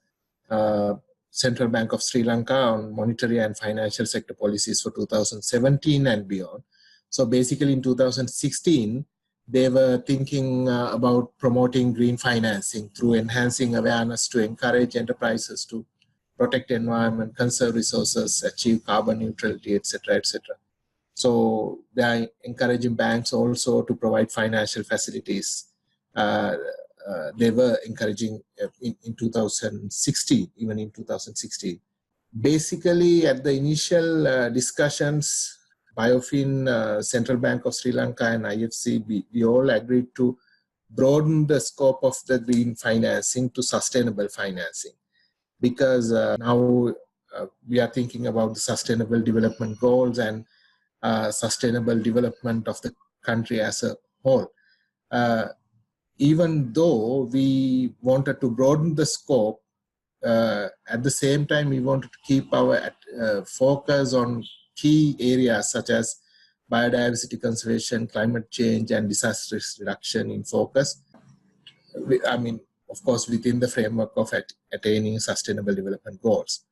Central Bank of Sri Lanka on monetary and financial sector policies for 2017 and beyond. So basically in 2016, they were thinking about promoting green financing through enhancing awareness to encourage enterprises to protect environment, conserve resources, achieve carbon neutrality, etc., etc. So they are encouraging banks also to provide financial facilities. They were encouraging in 2016, even in 2016. Basically, at the initial discussions, BIOFIN, Central Bank of Sri Lanka and IFC, we all agreed to broaden the scope of the green financing to sustainable financing. Because now we are thinking about the sustainable development goals and sustainable development of the country as a whole. Even though we wanted to broaden the scope, at the same time, we want to keep our focus on key areas such as biodiversity conservation, climate change, and disaster risk reduction in focus. I mean, of course, within the framework of attaining sustainable development goals.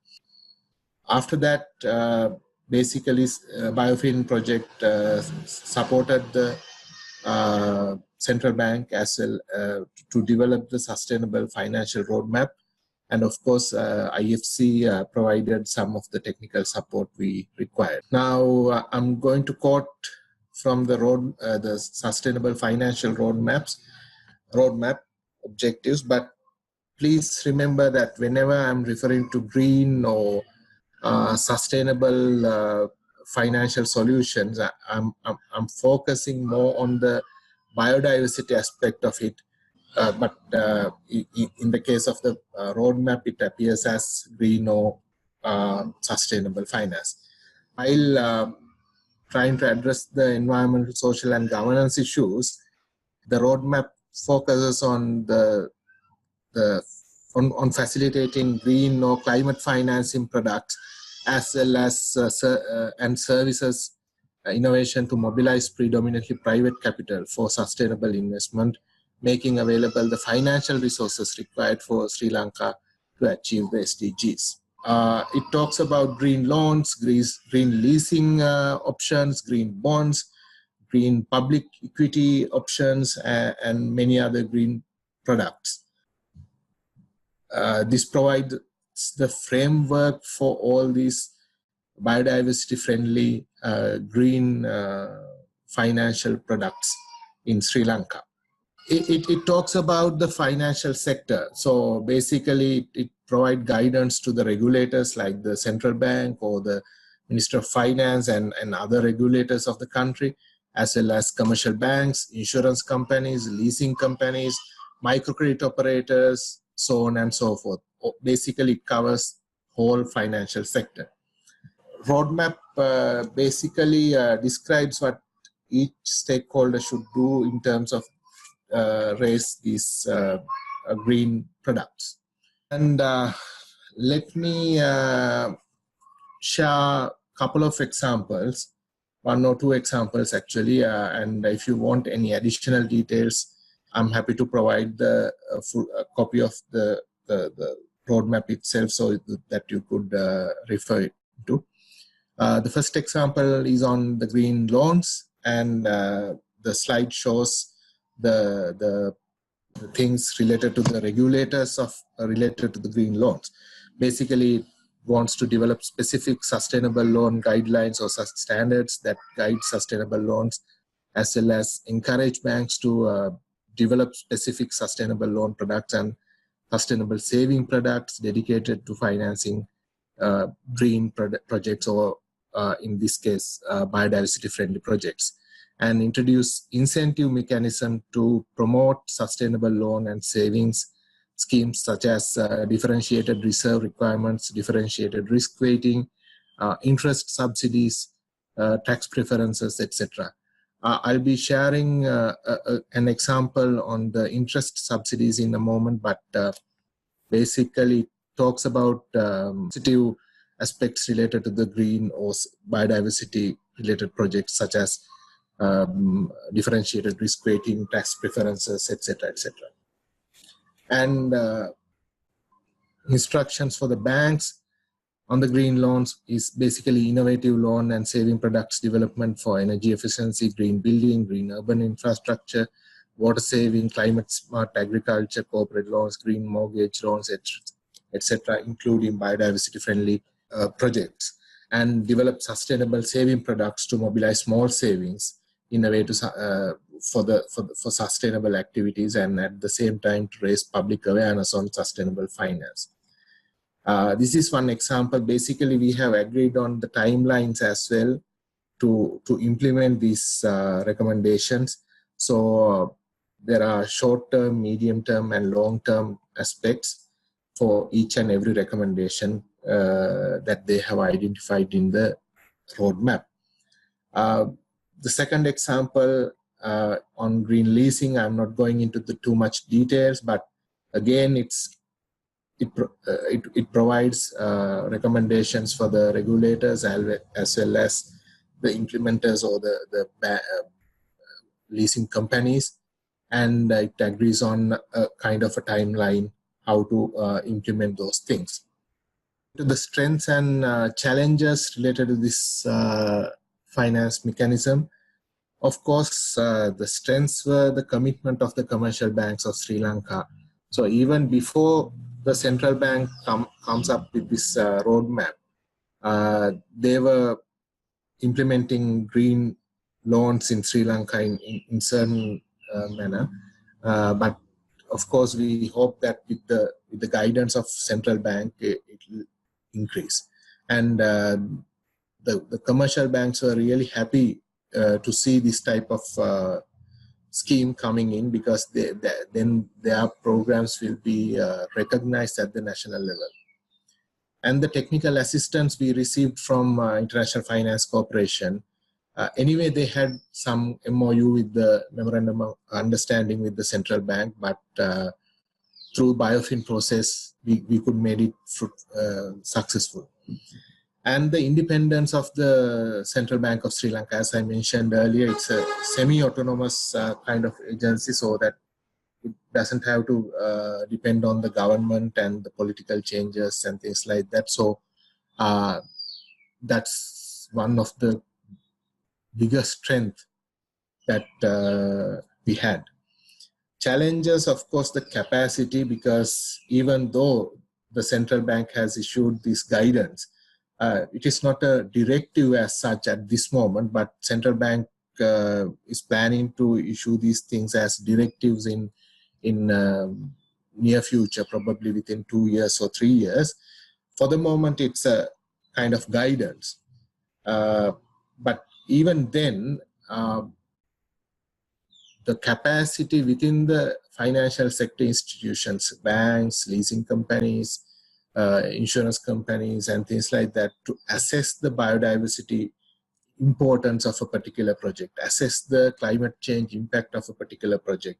After that, basically, BIOFIN project supported the central bank as well to develop the sustainable financial roadmap. And of course, IFC provided some of the technical support we required. Now, I'm going to quote from the Sustainable Financial Roadmap objectives, but please remember that whenever I'm referring to green or sustainable financial solutions, I'm focusing more on the biodiversity aspect of it. But in the case of the roadmap, it appears as green or sustainable finance. While trying to address the environmental, social, and governance issues, the roadmap focuses on on facilitating green or climate financing products, as well as and services innovation to mobilize predominantly private capital for sustainable investment, making available the financial resources required for Sri Lanka to achieve the SDGs. It talks about green loans, green leasing options, green bonds, green public equity options, and many other green products. This provides the framework for all these biodiversity-friendly green financial products in Sri Lanka. It talks about the financial sector. So basically, it provides guidance to the regulators like the central bank or the Minister of Finance and other regulators of the country, as well as commercial banks, insurance companies, leasing companies, microcredit operators, so on and so forth. Basically, it covers whole financial sector. Roadmap basically describes what each stakeholder should do in terms of raise these green products. And let me share a couple of examples, one or two examples actually, and if you want any additional details, I'm happy to provide the full copy of the roadmap itself so that you could refer it to. The first example is on the green loans, and the slide shows the things related to the regulators related to the green loans. Basically, it wants to develop specific sustainable loan guidelines or standards that guide sustainable loans, as well as encourage banks to develop specific sustainable loan products and sustainable saving products dedicated to financing green projects, or in this case, biodiversity-friendly projects, and introduce incentive mechanism to promote sustainable loan and savings schemes such as differentiated reserve requirements, differentiated risk weighting, interest subsidies, tax preferences, etc. I'll be sharing an example on the interest subsidies in a moment, but basically talks about positive aspects related to the green or biodiversity related projects such as differentiated risk weighting, tax preferences, etc., etc. And instructions for the banks on the green loans is basically innovative loan and saving products development for energy efficiency, green building, green urban infrastructure, water saving, climate smart agriculture, corporate loans, green mortgage loans, etc., including biodiversity friendly projects, and develop sustainable saving products to mobilize small savings in a way to for sustainable activities, and at the same time to raise public awareness on sustainable finance. This is one example. Basically, we have agreed on the timelines as well to implement these recommendations. So there are short-term, medium-term, and long-term aspects for each and every recommendation that they have identified in the roadmap. The second example on green leasing, I'm not going into the too much details, but again, it's it provides recommendations for the regulators as well as the implementers or the leasing companies, and it agrees on a kind of a timeline how to implement those things. To the strengths and challenges related to this finance mechanism, of course, the strengths were the commitment of the commercial banks of Sri Lanka. So even before the central bank comes up with this roadmap, they were implementing green loans in Sri Lanka in certain manner. But of course, we hope that with the guidance of central bank, it will increase. And the commercial banks were really happy to see this type of scheme coming in, because then their programs will be recognized at the national level. And the technical assistance we received from International Finance Corporation, anyway, they had some MOU with the Memorandum of Understanding with the central bank, but through BIOFIN process, we could make it successful. And the independence of the Central Bank of Sri Lanka, as I mentioned earlier, it's a semi-autonomous kind of agency, so that it doesn't have to depend on the government and the political changes and things like that. So that's one of the biggest strength that we had. Challenges, of course, the capacity, because even though the central bank has issued this guidance, it is not a directive as such at this moment, but central bank is planning to issue these things as directives in near future, probably within 2 years or 3 years. For the moment, it's a kind of guidance. But even then, the capacity within the financial sector institutions, banks, leasing companies, insurance companies, and things like that, to assess the biodiversity importance of a particular project, assess the climate change impact of a particular project,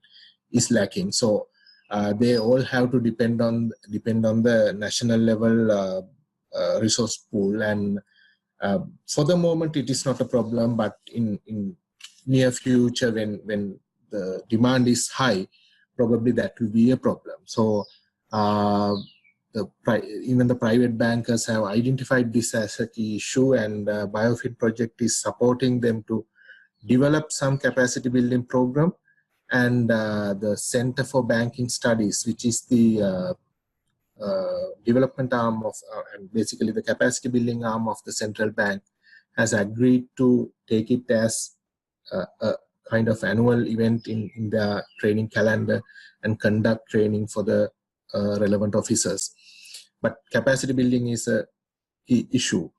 is lacking. So they all have to depend on the national level resource pool, and for the moment it is not a problem, but in near future, when the demand is high, probably that will be a problem. So even the private bankers have identified this as a key issue, and BIOFIN project is supporting them to develop some capacity building program. And the Center for Banking Studies, which is the development arm of, and basically the capacity building arm of the central bank, has agreed to take it as a kind of annual event in their training calendar and conduct training for the relevant officers. But capacity building is a key issue.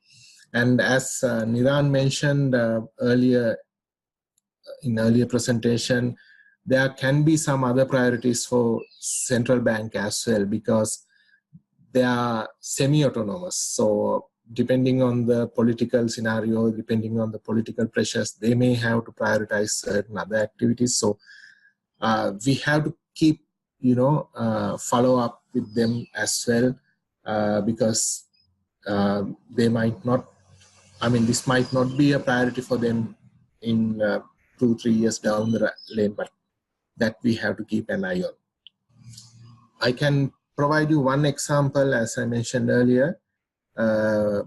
And as Niran mentioned earlier, in earlier presentation, there can be some other priorities for central bank as well, because they are semi-autonomous. So depending on the political scenario, depending on the political pressures, they may have to prioritize certain other activities. So we have to keep, follow up with them as well, because they might not, this might not be a priority for them in 2-3 years down the lane, but that we have to keep an eye on. I can provide you one example. As I mentioned earlier, the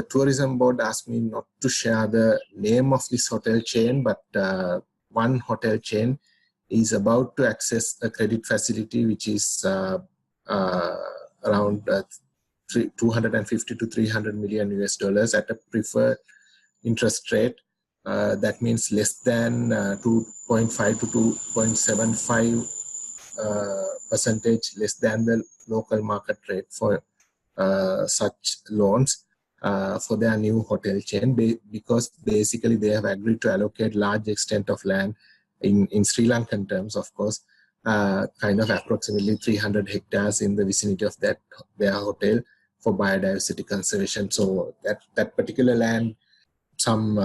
tourism board asked me not to share the name of this hotel chain, but one hotel chain is about to access a credit facility which is around 250 to 300 million US dollars at a preferred interest rate. That means less than 2.5 to 2.75 percentage less than the local market rate for such loans for their new hotel chain, because basically they have agreed to allocate large extent of land in Sri Lankan terms, of course, kind of approximately 300 hectares in the vicinity of their hotel for biodiversity conservation. So that particular land, some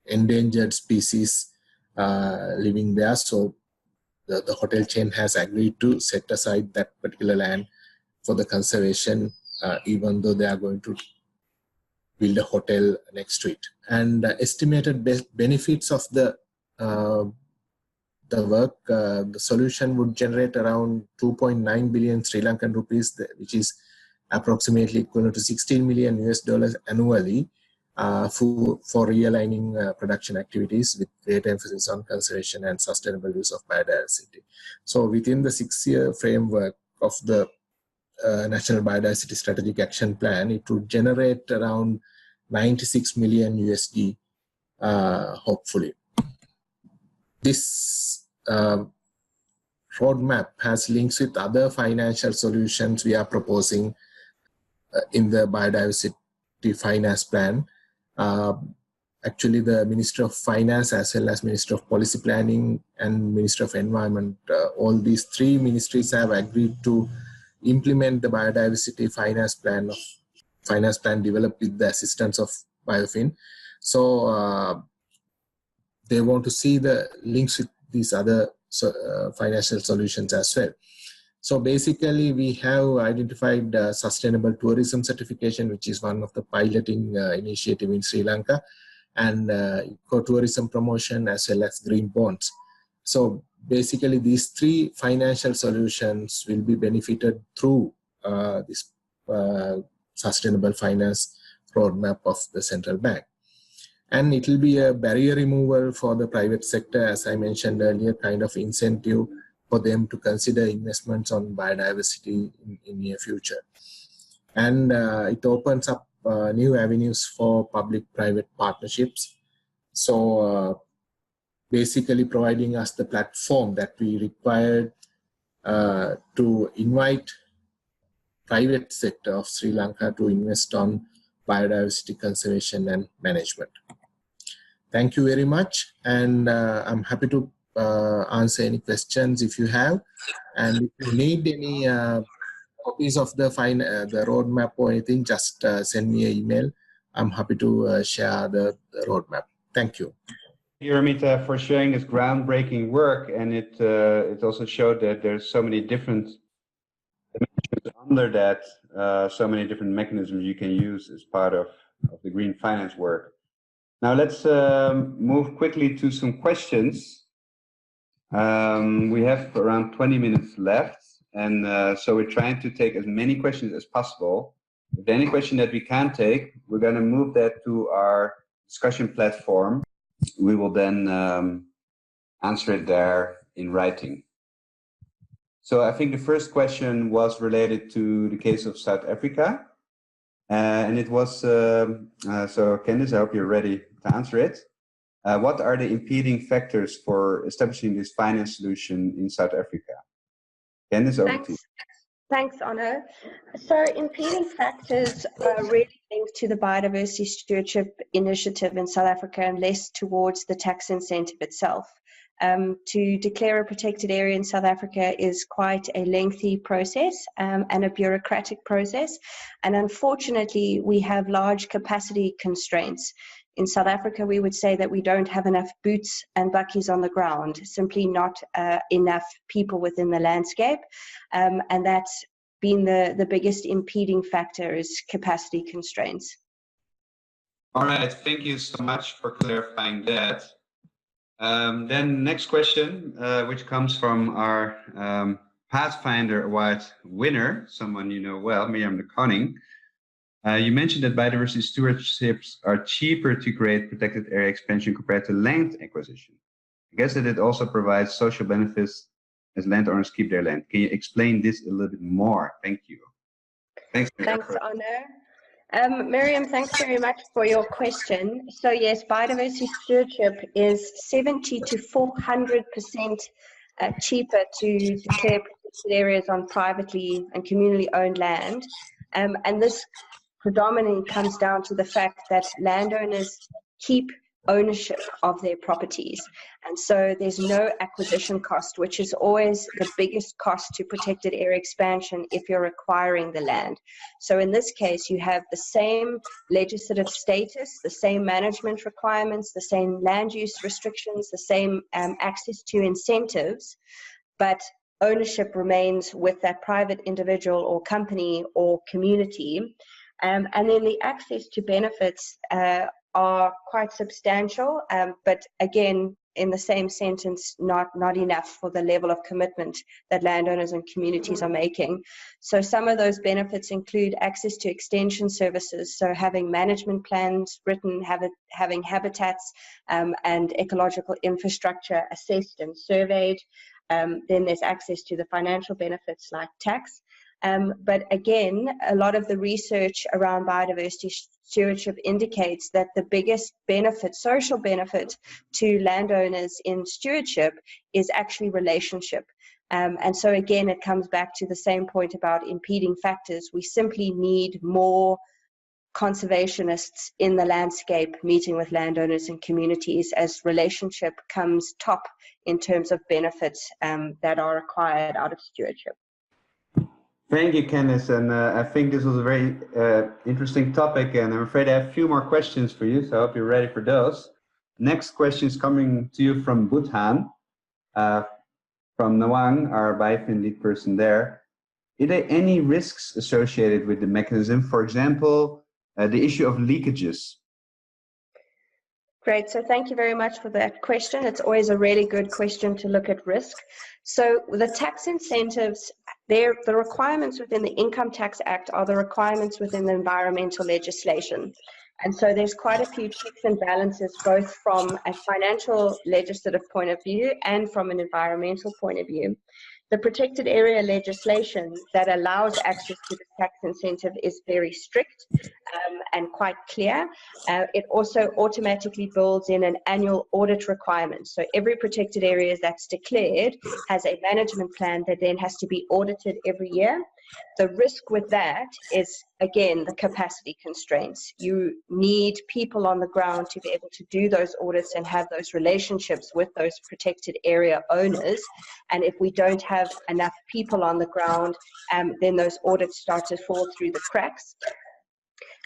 endangered species living there. So the hotel chain has agreed to set aside that particular land for the conservation, even though they are going to build a hotel next to it. And estimated benefits of the work, the solution would generate around 2.9 billion Sri Lankan rupees, which is approximately equivalent to $16 million annually for realigning production activities with great emphasis on conservation and sustainable use of biodiversity. So within the 6-year framework of the National Biodiversity Strategic Action Plan, it would generate around 96 million USD, hopefully. This roadmap has links with other financial solutions we are proposing in the Biodiversity Finance Plan. Actually, the Minister of Finance, as well as Minister of Policy Planning and Minister of Environment, all these three ministries have agreed to implement the Biodiversity Finance Plan developed with the assistance of BIOFIN. So they want to see the links with these other financial solutions as well. So basically, we have identified sustainable tourism certification, which is one of the piloting initiative in Sri Lanka, and ecotourism promotion, as well as green bonds. So basically, these three financial solutions will be benefited through this sustainable finance roadmap of the central bank. And it will be a barrier removal for the private sector, as I mentioned earlier, kind of incentive for them to consider investments on biodiversity in near future. And it opens up new avenues for public-private partnerships. So basically providing us the platform that we required to invite private sector of Sri Lanka to invest on biodiversity conservation and management. Thank you very much, and I'm happy to answer any questions if you have. And if you need any copies of the roadmap or anything, just send me an email. I'm happy to share the roadmap. Thank you. Thank you, Ramita, for sharing this groundbreaking work, and it also showed that there's so many different dimensions under that, so many different mechanisms you can use as part of the green finance work. Now let's move quickly to some questions. We have around 20 minutes left, and so we're trying to take as many questions as possible. If there's any question that we can take, we're going to move that to our discussion platform. We will then answer it there in writing. So I think the first question was related to the case of South Africa. And it was, so Candice, I hope you're ready to answer it. What are the impeding factors for establishing this finance solution in South Africa? Candice, over to you. Thanks, Onno. So impeding factors are really linked to the Biodiversity Stewardship Initiative in South Africa and less towards the tax incentive itself. To declare a protected area in South Africa is quite a lengthy process and a bureaucratic process. And unfortunately, we have large capacity constraints. In South Africa, we would say that we don't have enough boots and buckies on the ground, simply not enough people within the landscape. And that's been the biggest impeding factor is capacity constraints. All right, thank you so much for clarifying that. Then next question, which comes from our Pathfinder Award winner, someone you know well, Miriam de Koning. You mentioned that biodiversity stewardships are cheaper to create protected area expansion compared to land acquisition. I guess that it also provides social benefits as landowners keep their land. Can you explain this a little bit more? Thank you. Thanks, Miriam. Thanks, Onno. Miriam, thanks very much for your question. So yes, biodiversity stewardship is 70 to 400% cheaper to declare protected areas on privately and communally owned land. And this predominantly comes down to the fact that landowners keep ownership of their properties. And so there's no acquisition cost, which is always the biggest cost to protected area expansion if you're acquiring the land. So in this case, you have the same legislative status, the same management requirements, the same land use restrictions, the same access to incentives, but ownership remains with that private individual or company or community. And then the access to benefits are quite substantial, but again, in the same sentence, not enough for the level of commitment that landowners and communities are making. So some of those benefits include access to extension services, so having management plans written, having habitats and ecological infrastructure assessed and surveyed. Then there's access to the financial benefits like tax. But again, a lot of the research around biodiversity stewardship indicates that the biggest benefit, social benefit to landowners in stewardship is actually relationship. And so again, it comes back to the same point about impeding factors. We simply need more conservationists in the landscape meeting with landowners and communities as relationship comes top in terms of benefits that are acquired out of stewardship. Thank you, Candice, and I think this was a very interesting topic, and I'm afraid I have a few more questions for you, so I hope you're ready for those. Next question is coming to you from Bhutan, from Nawang, our BIOFIN lead person there. Are there any risks associated with the mechanism? For example, the issue of leakages. Great, so thank you very much for that question. It's always a really good question to look at risk. So the tax incentives, the requirements within the Income Tax Act are the requirements within the environmental legislation. And so there's quite a few checks and balances, both from a financial legislative point of view and from an environmental point of view. The protected area legislation that allows access to the tax incentive is very strict and quite clear. It also automatically builds in an annual audit requirement. So every protected area that's declared has a management plan that then has to be audited every year. The risk with that is, again, the capacity constraints. You need people on the ground to be able to do those audits and have those relationships with those protected area owners. And if we don't have enough people on the ground, then those audits start to fall through the cracks.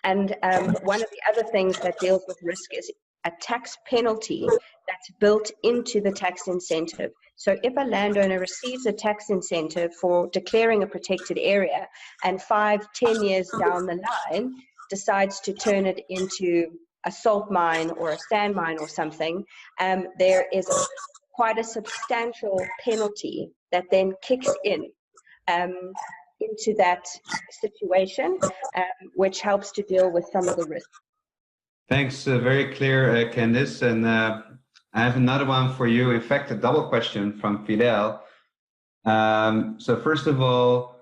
And one of the other things that deals with risk is a tax penalty that's built into the tax incentive. So if a landowner receives a tax incentive for declaring a protected area and 5-10 years down the line decides to turn it into a salt mine or a sand mine or something, there is quite a substantial penalty that then kicks in into that situation, which helps to deal with some of the risks. Thanks, very clear, Candice. And I have another one for you. In fact, a double question from Fidel. So first of all,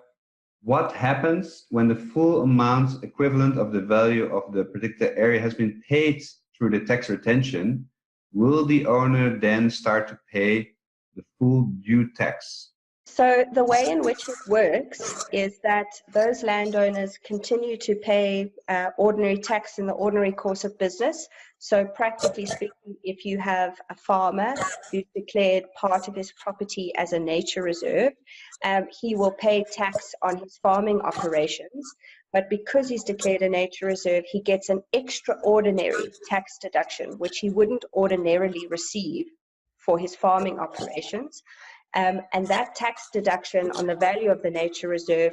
what happens when the full amount equivalent of the value of the protected area has been paid through the tax retention? Will the owner then start to pay the full due tax? So the way in which it works is that those landowners continue to pay ordinary tax in the ordinary course of business. So practically speaking, if you have a farmer who's declared part of his property as a nature reserve, he will pay tax on his farming operations. But because he's declared a nature reserve, he gets an extraordinary tax deduction, which he wouldn't ordinarily receive for his farming operations. And that tax deduction on the value of the nature reserve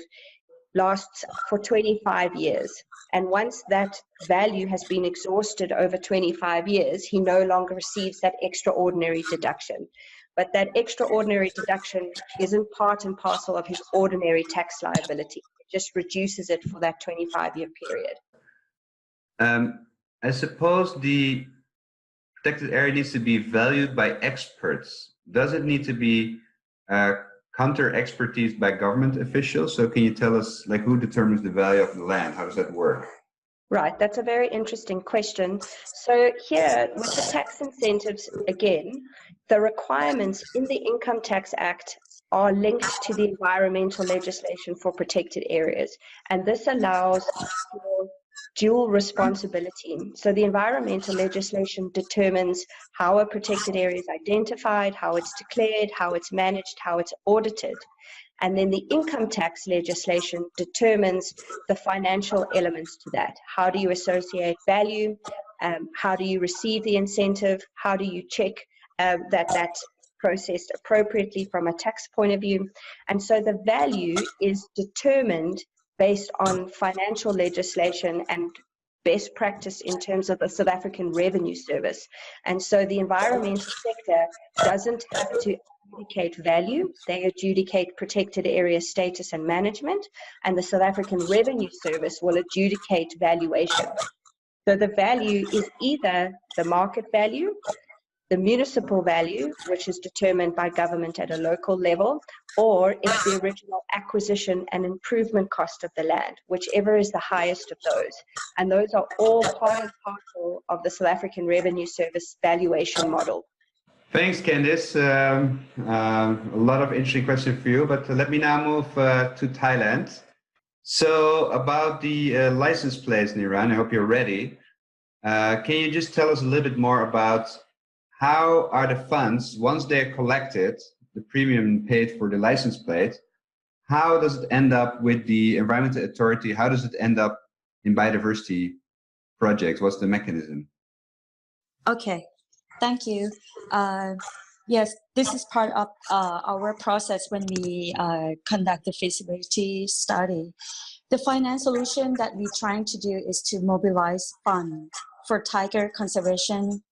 lasts for 25 years. And once that value has been exhausted over 25 years, he no longer receives that extraordinary deduction. But that extraordinary deduction isn't part and parcel of his ordinary tax liability. It just reduces it for that 25-year period. I suppose the protected area needs to be valued by experts. Does it need to be counter expertise by government officials? So can you tell us, like, who determines the value of the land? How does that work? Right, that's a very interesting question. So here, with the tax incentives, again, the requirements in the Income Tax Act are linked to the environmental legislation for protected areas. And this allows for dual responsibility. So the environmental legislation determines how a protected area is identified, how it's declared, how it's managed, how it's audited. And then the income tax legislation determines the financial elements to that. How do you associate value? How do you receive the incentive? How do you check that processed appropriately from a tax point of view. And so the value is determined based on financial legislation and best practice in terms of the South African Revenue Service. And so the environmental sector doesn't have to adjudicate value, they adjudicate protected area status and management, and the South African Revenue Service will adjudicate valuation. So the value is either the market value, the municipal value, which is determined by government at a local level, or it's the original acquisition and improvement cost of the land, whichever is the highest of those. And those are all part and parcel of the South African Revenue Service valuation model. Thanks, Candice. A lot of interesting questions for you, but let me now move to Thailand. So about the license plates, Niran, I hope you're ready. Can you just tell us a little bit more about how are the funds, once they're collected, the premium paid for the license plate, how does it end up with the Environmental Authority? How does it end up in biodiversity projects? What's the mechanism? Okay, thank you. Yes, this is part of our process when we conduct the feasibility study. The finance solution that we're trying to do is to mobilize funds for tiger conservation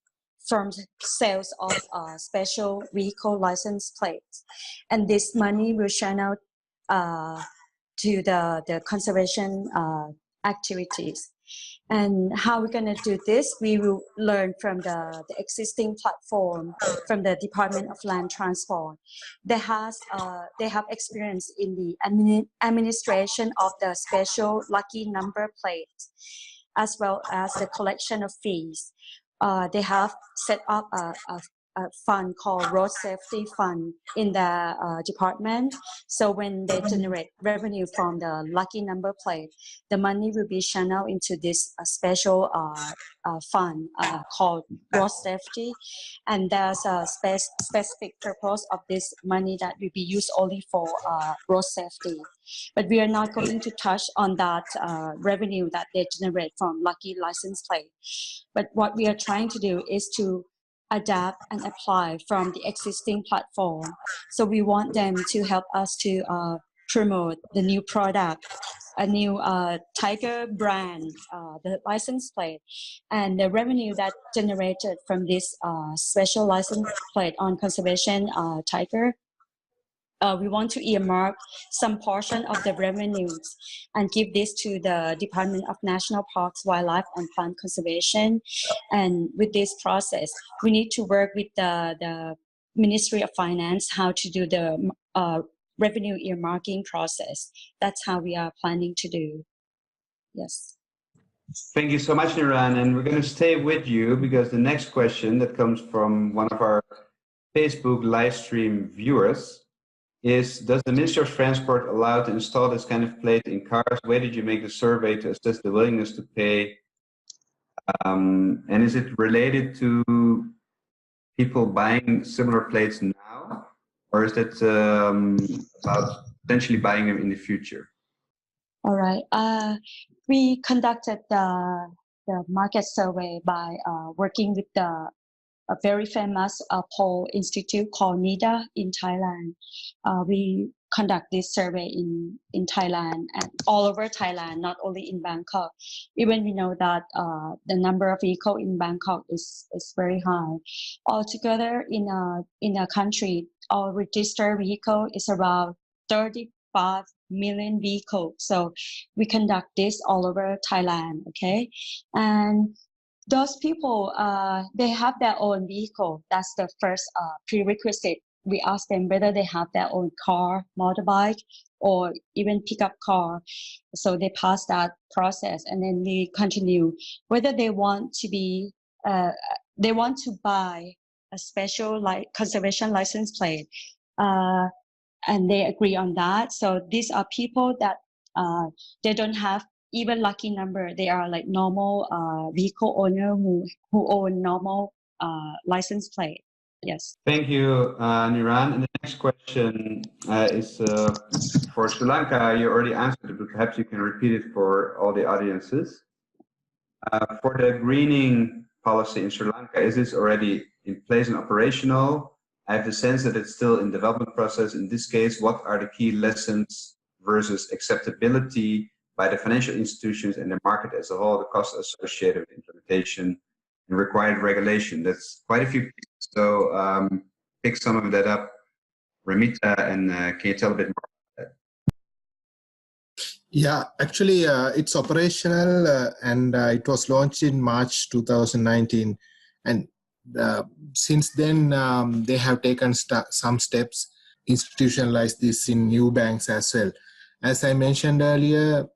from sales of special vehicle license plates. And this money will channel to the conservation activities. And how we're going to do this, we will learn from the existing platform from the Department of Land Transport. They have experience in the administration of the special lucky number plates, as well as the collection of fees. They have set up a fund called Road Safety Fund in the department. So when they generate revenue from the lucky number plate, the money will be channeled into this special fund called Road Safety. And there's a specific purpose of this money that will be used only for road safety. But we are not going to touch on that revenue that they generate from lucky license plate. But what we are trying to do is to adapt and apply from the existing platform. So we want them to help us to promote the new product, a new tiger brand, the license plate, and the revenue that generated from this special license plate on conservation tiger. We want to earmark some portion of the revenues and give this to the Department of National Parks, Wildlife and Plant Conservation. And with this process, we need to work with the Ministry of Finance how to do the revenue earmarking process. That's how we are planning to do. Yes. Thank you so much, Niran. And we're going to stay with you because the next question that comes from one of our Facebook live stream viewers is, does the Ministry of Transport allow to install this kind of plate in cars? Where did you make the survey to assess the willingness to pay? And is it related to people buying similar plates now? Or is it about potentially buying them in the future? All right. We conducted the market survey by working with a very famous poll institute called NIDA in Thailand. We conduct this survey in Thailand and all over Thailand, not only in Bangkok. Even we know that the number of vehicles in Bangkok is very high. Altogether in a country, our registered vehicle is around 35 million vehicles. So we conduct this all over Thailand, okay? And those people, they have their own vehicle. That's the first prerequisite. We ask them whether they have their own car, motorbike, or even pickup car. So they pass that process, and then we continue whether they want to be, they want to buy a special conservation license plate, and they agree on that. So these are people that they don't have even lucky number. They are like normal vehicle owner who own normal license plate. Yes. Thank you, Niran. And the next question is for Sri Lanka. You already answered it, but perhaps you can repeat it for all the audiences. For the greening policy in Sri Lanka, is this already in place and operational? I have the sense that it's still in development process. In this case, what are the key lessons versus acceptability by the financial institutions and the market as a whole, the costs associated with implementation and required regulation? That's quite a few pieces. So pick some of that up, Ramita, and can you tell a bit more about that? Yeah, actually, it's operational and it was launched in March 2019. And since then, they have taken some steps, institutionalized this in new banks as well. As I mentioned earlier,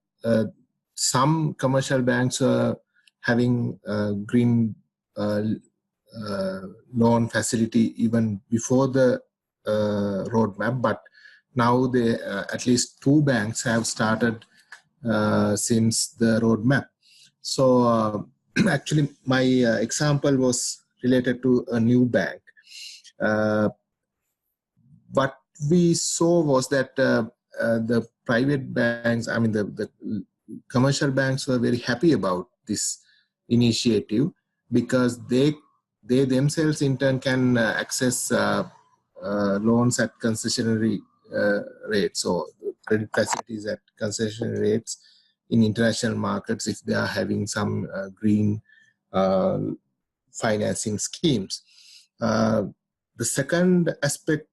some commercial banks are having green loan facility even before the roadmap, but now they, at least 2 banks have started since the roadmap. So actually my example was related to a new bank. What we saw was that the private banks, I mean the commercial banks were very happy about this initiative because they themselves in turn can access loans at concessionary rates or credit facilities at concessionary rates in international markets if they are having some green financing schemes. The second aspect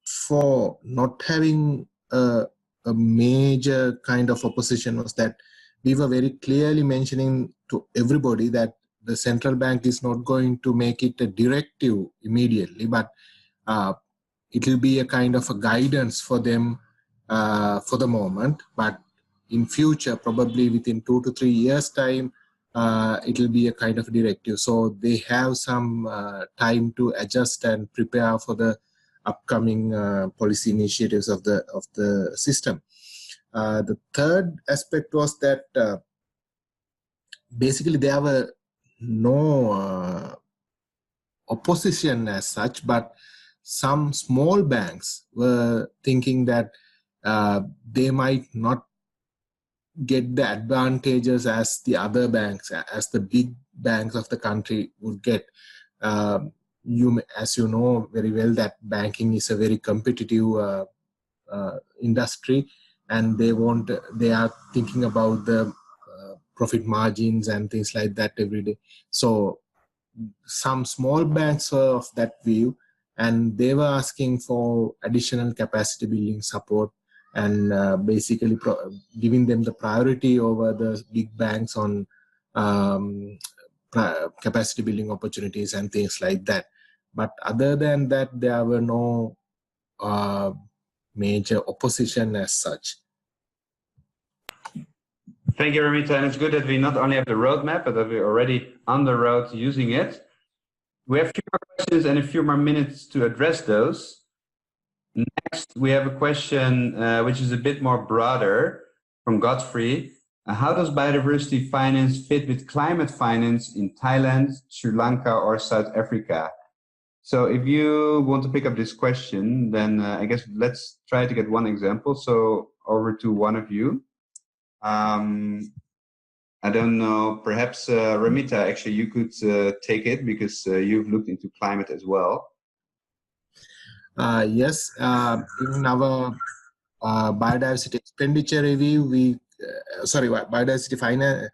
for not having a major kind of opposition was that we were very clearly mentioning to everybody that the central bank is not going to make it a directive immediately, but it will be a kind of a guidance for them for the moment. But in future, probably within 2 to 3 years' time, it will be a kind of directive. So they have some time to adjust and prepare for the upcoming policy initiatives of the system. The third aspect was that basically there were no opposition as such, but some small banks were thinking that they might not get the advantages as the other banks, as the big banks of the country would get. As you know very well, that banking is a very competitive industry, and they are thinking about the profit margins and things like that every day. So some small banks were of that view, and they were asking for additional capacity building support and basically giving them the priority over the big banks on capacity building opportunities and things like that. But other than that, there were no major opposition as such. Thank you, Ramita. And it's good that we not only have the roadmap, but that we're already on the road to using it. We have a few more questions and a few more minutes to address those. Next, we have a question which is a bit more broader from Godfrey. How does biodiversity finance fit with climate finance in Thailand, Sri Lanka, or South Africa? So if you want to pick up this question, then I guess let's try to get one example. So over to one of you. I don't know, perhaps Ramita, actually you could take it because you've looked into climate as well. Yes, in our biodiversity expenditure review, biodiversity finance,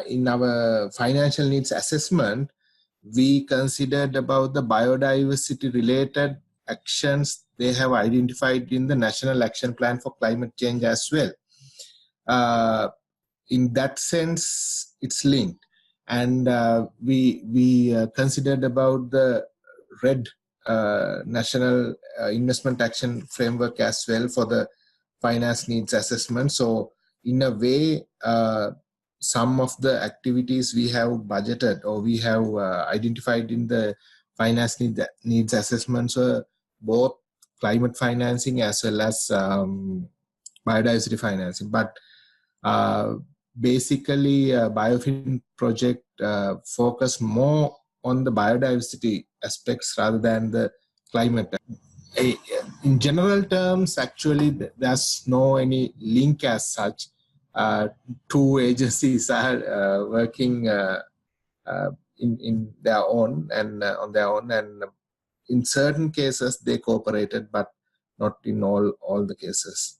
in our financial needs assessment, we considered about the biodiversity related actions they have identified in the National Action Plan for Climate Change as well. In that sense, it's linked. And we considered about the RED National Investment Action Framework as well for the finance needs assessment. So in a way, some of the activities we have budgeted or we have identified in the finance needs assessments were both climate financing as well as biodiversity financing. But basically, BIOFIN project focus more on the biodiversity aspects rather than the climate. In general terms, actually, there's no any link as such. 2 agencies are working in their own and on their own, and in certain cases they cooperated, but not in all the cases.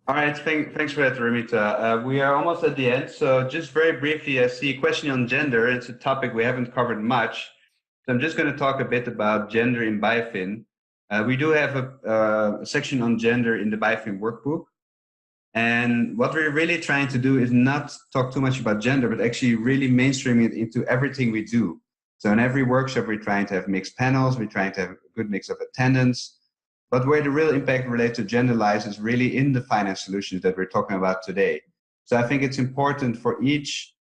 All right, thanks for that, Ramita. We are almost at the end, so just very briefly, I see a question on gender. It's a topic we haven't covered much, so I'm just going to talk a bit about gender in BIOFIN. We do have a section on gender in the BIOFIN workbook, and what we're really trying to do is not talk too much about gender, but actually really mainstream it into everything we do. So in every workshop, we're trying to have mixed panels, we're trying to have a good mix of attendance. But where the real impact related to gender lies is really in the finance solutions that we're talking about today. So I think it's important for each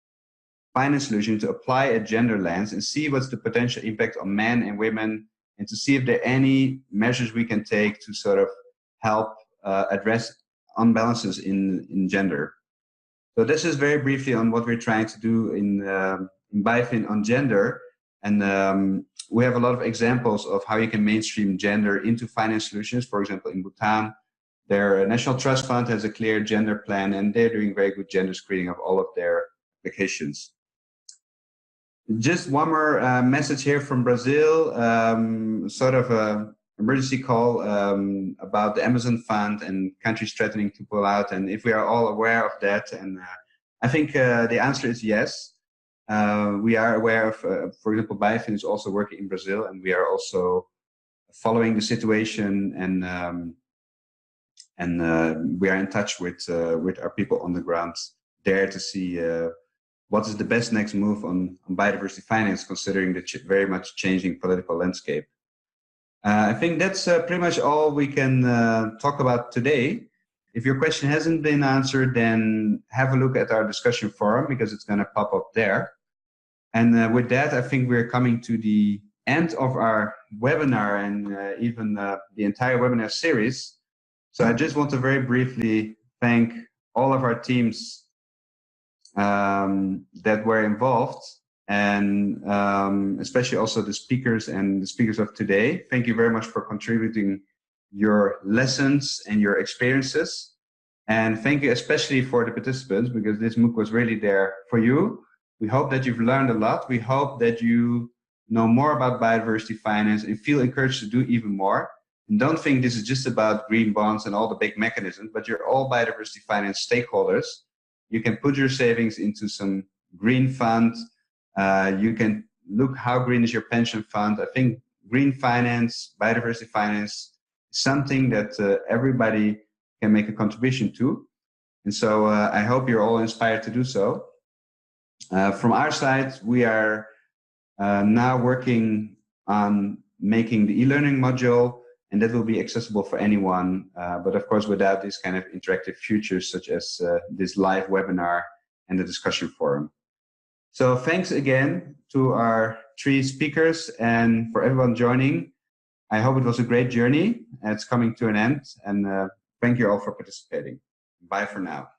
finance solution to apply a gender lens and see what's the potential impact on men and women, and to see if there are any measures we can take to sort of help address unbalances in gender. So this is very briefly on what we're trying to do in BIOFIN on gender. And we have a lot of examples of how you can mainstream gender into finance solutions. For example, in Bhutan, their National Trust Fund has a clear gender plan, and they're doing very good gender screening of all of their applications. Just one more message here from Brazil, sort of an emergency call about the Amazon Fund and countries threatening to pull out, and if we are all aware of that. And I think the answer is yes. We are aware of, for example, BIOFIN is also working in Brazil, and we are also following the situation, and we are in touch with our people on the ground there to see what is the best next move on biodiversity finance, considering the very much changing political landscape. I think that's pretty much all we can talk about today. If your question hasn't been answered, then have a look at our discussion forum, because it's going to pop up there. And with that, I think we're coming to the end of our webinar, and even the entire webinar series. So I just want to very briefly thank all of our teams that were involved, and especially also the speakers and the speakers of today. Thank you very much for contributing your lessons and your experiences. And thank you especially for the participants, because this MOOC was really there for you. We hope that you've learned a lot. We hope that you know more about biodiversity finance and feel encouraged to do even more. And don't think this is just about green bonds and all the big mechanisms, but you're all biodiversity finance stakeholders. You can put your savings into some green fund. You can look how green is your pension fund. I think green finance, biodiversity finance is something that everybody can make a contribution to. And so I hope you're all inspired to do so. From our side, we are now working on making the e-learning module, and that will be accessible for anyone, but of course without these kind of interactive features such as this live webinar and the discussion forum. So thanks again to our 3 speakers and for everyone joining. I hope it was a great journey. It's coming to an end, and thank you all for participating. Bye for now.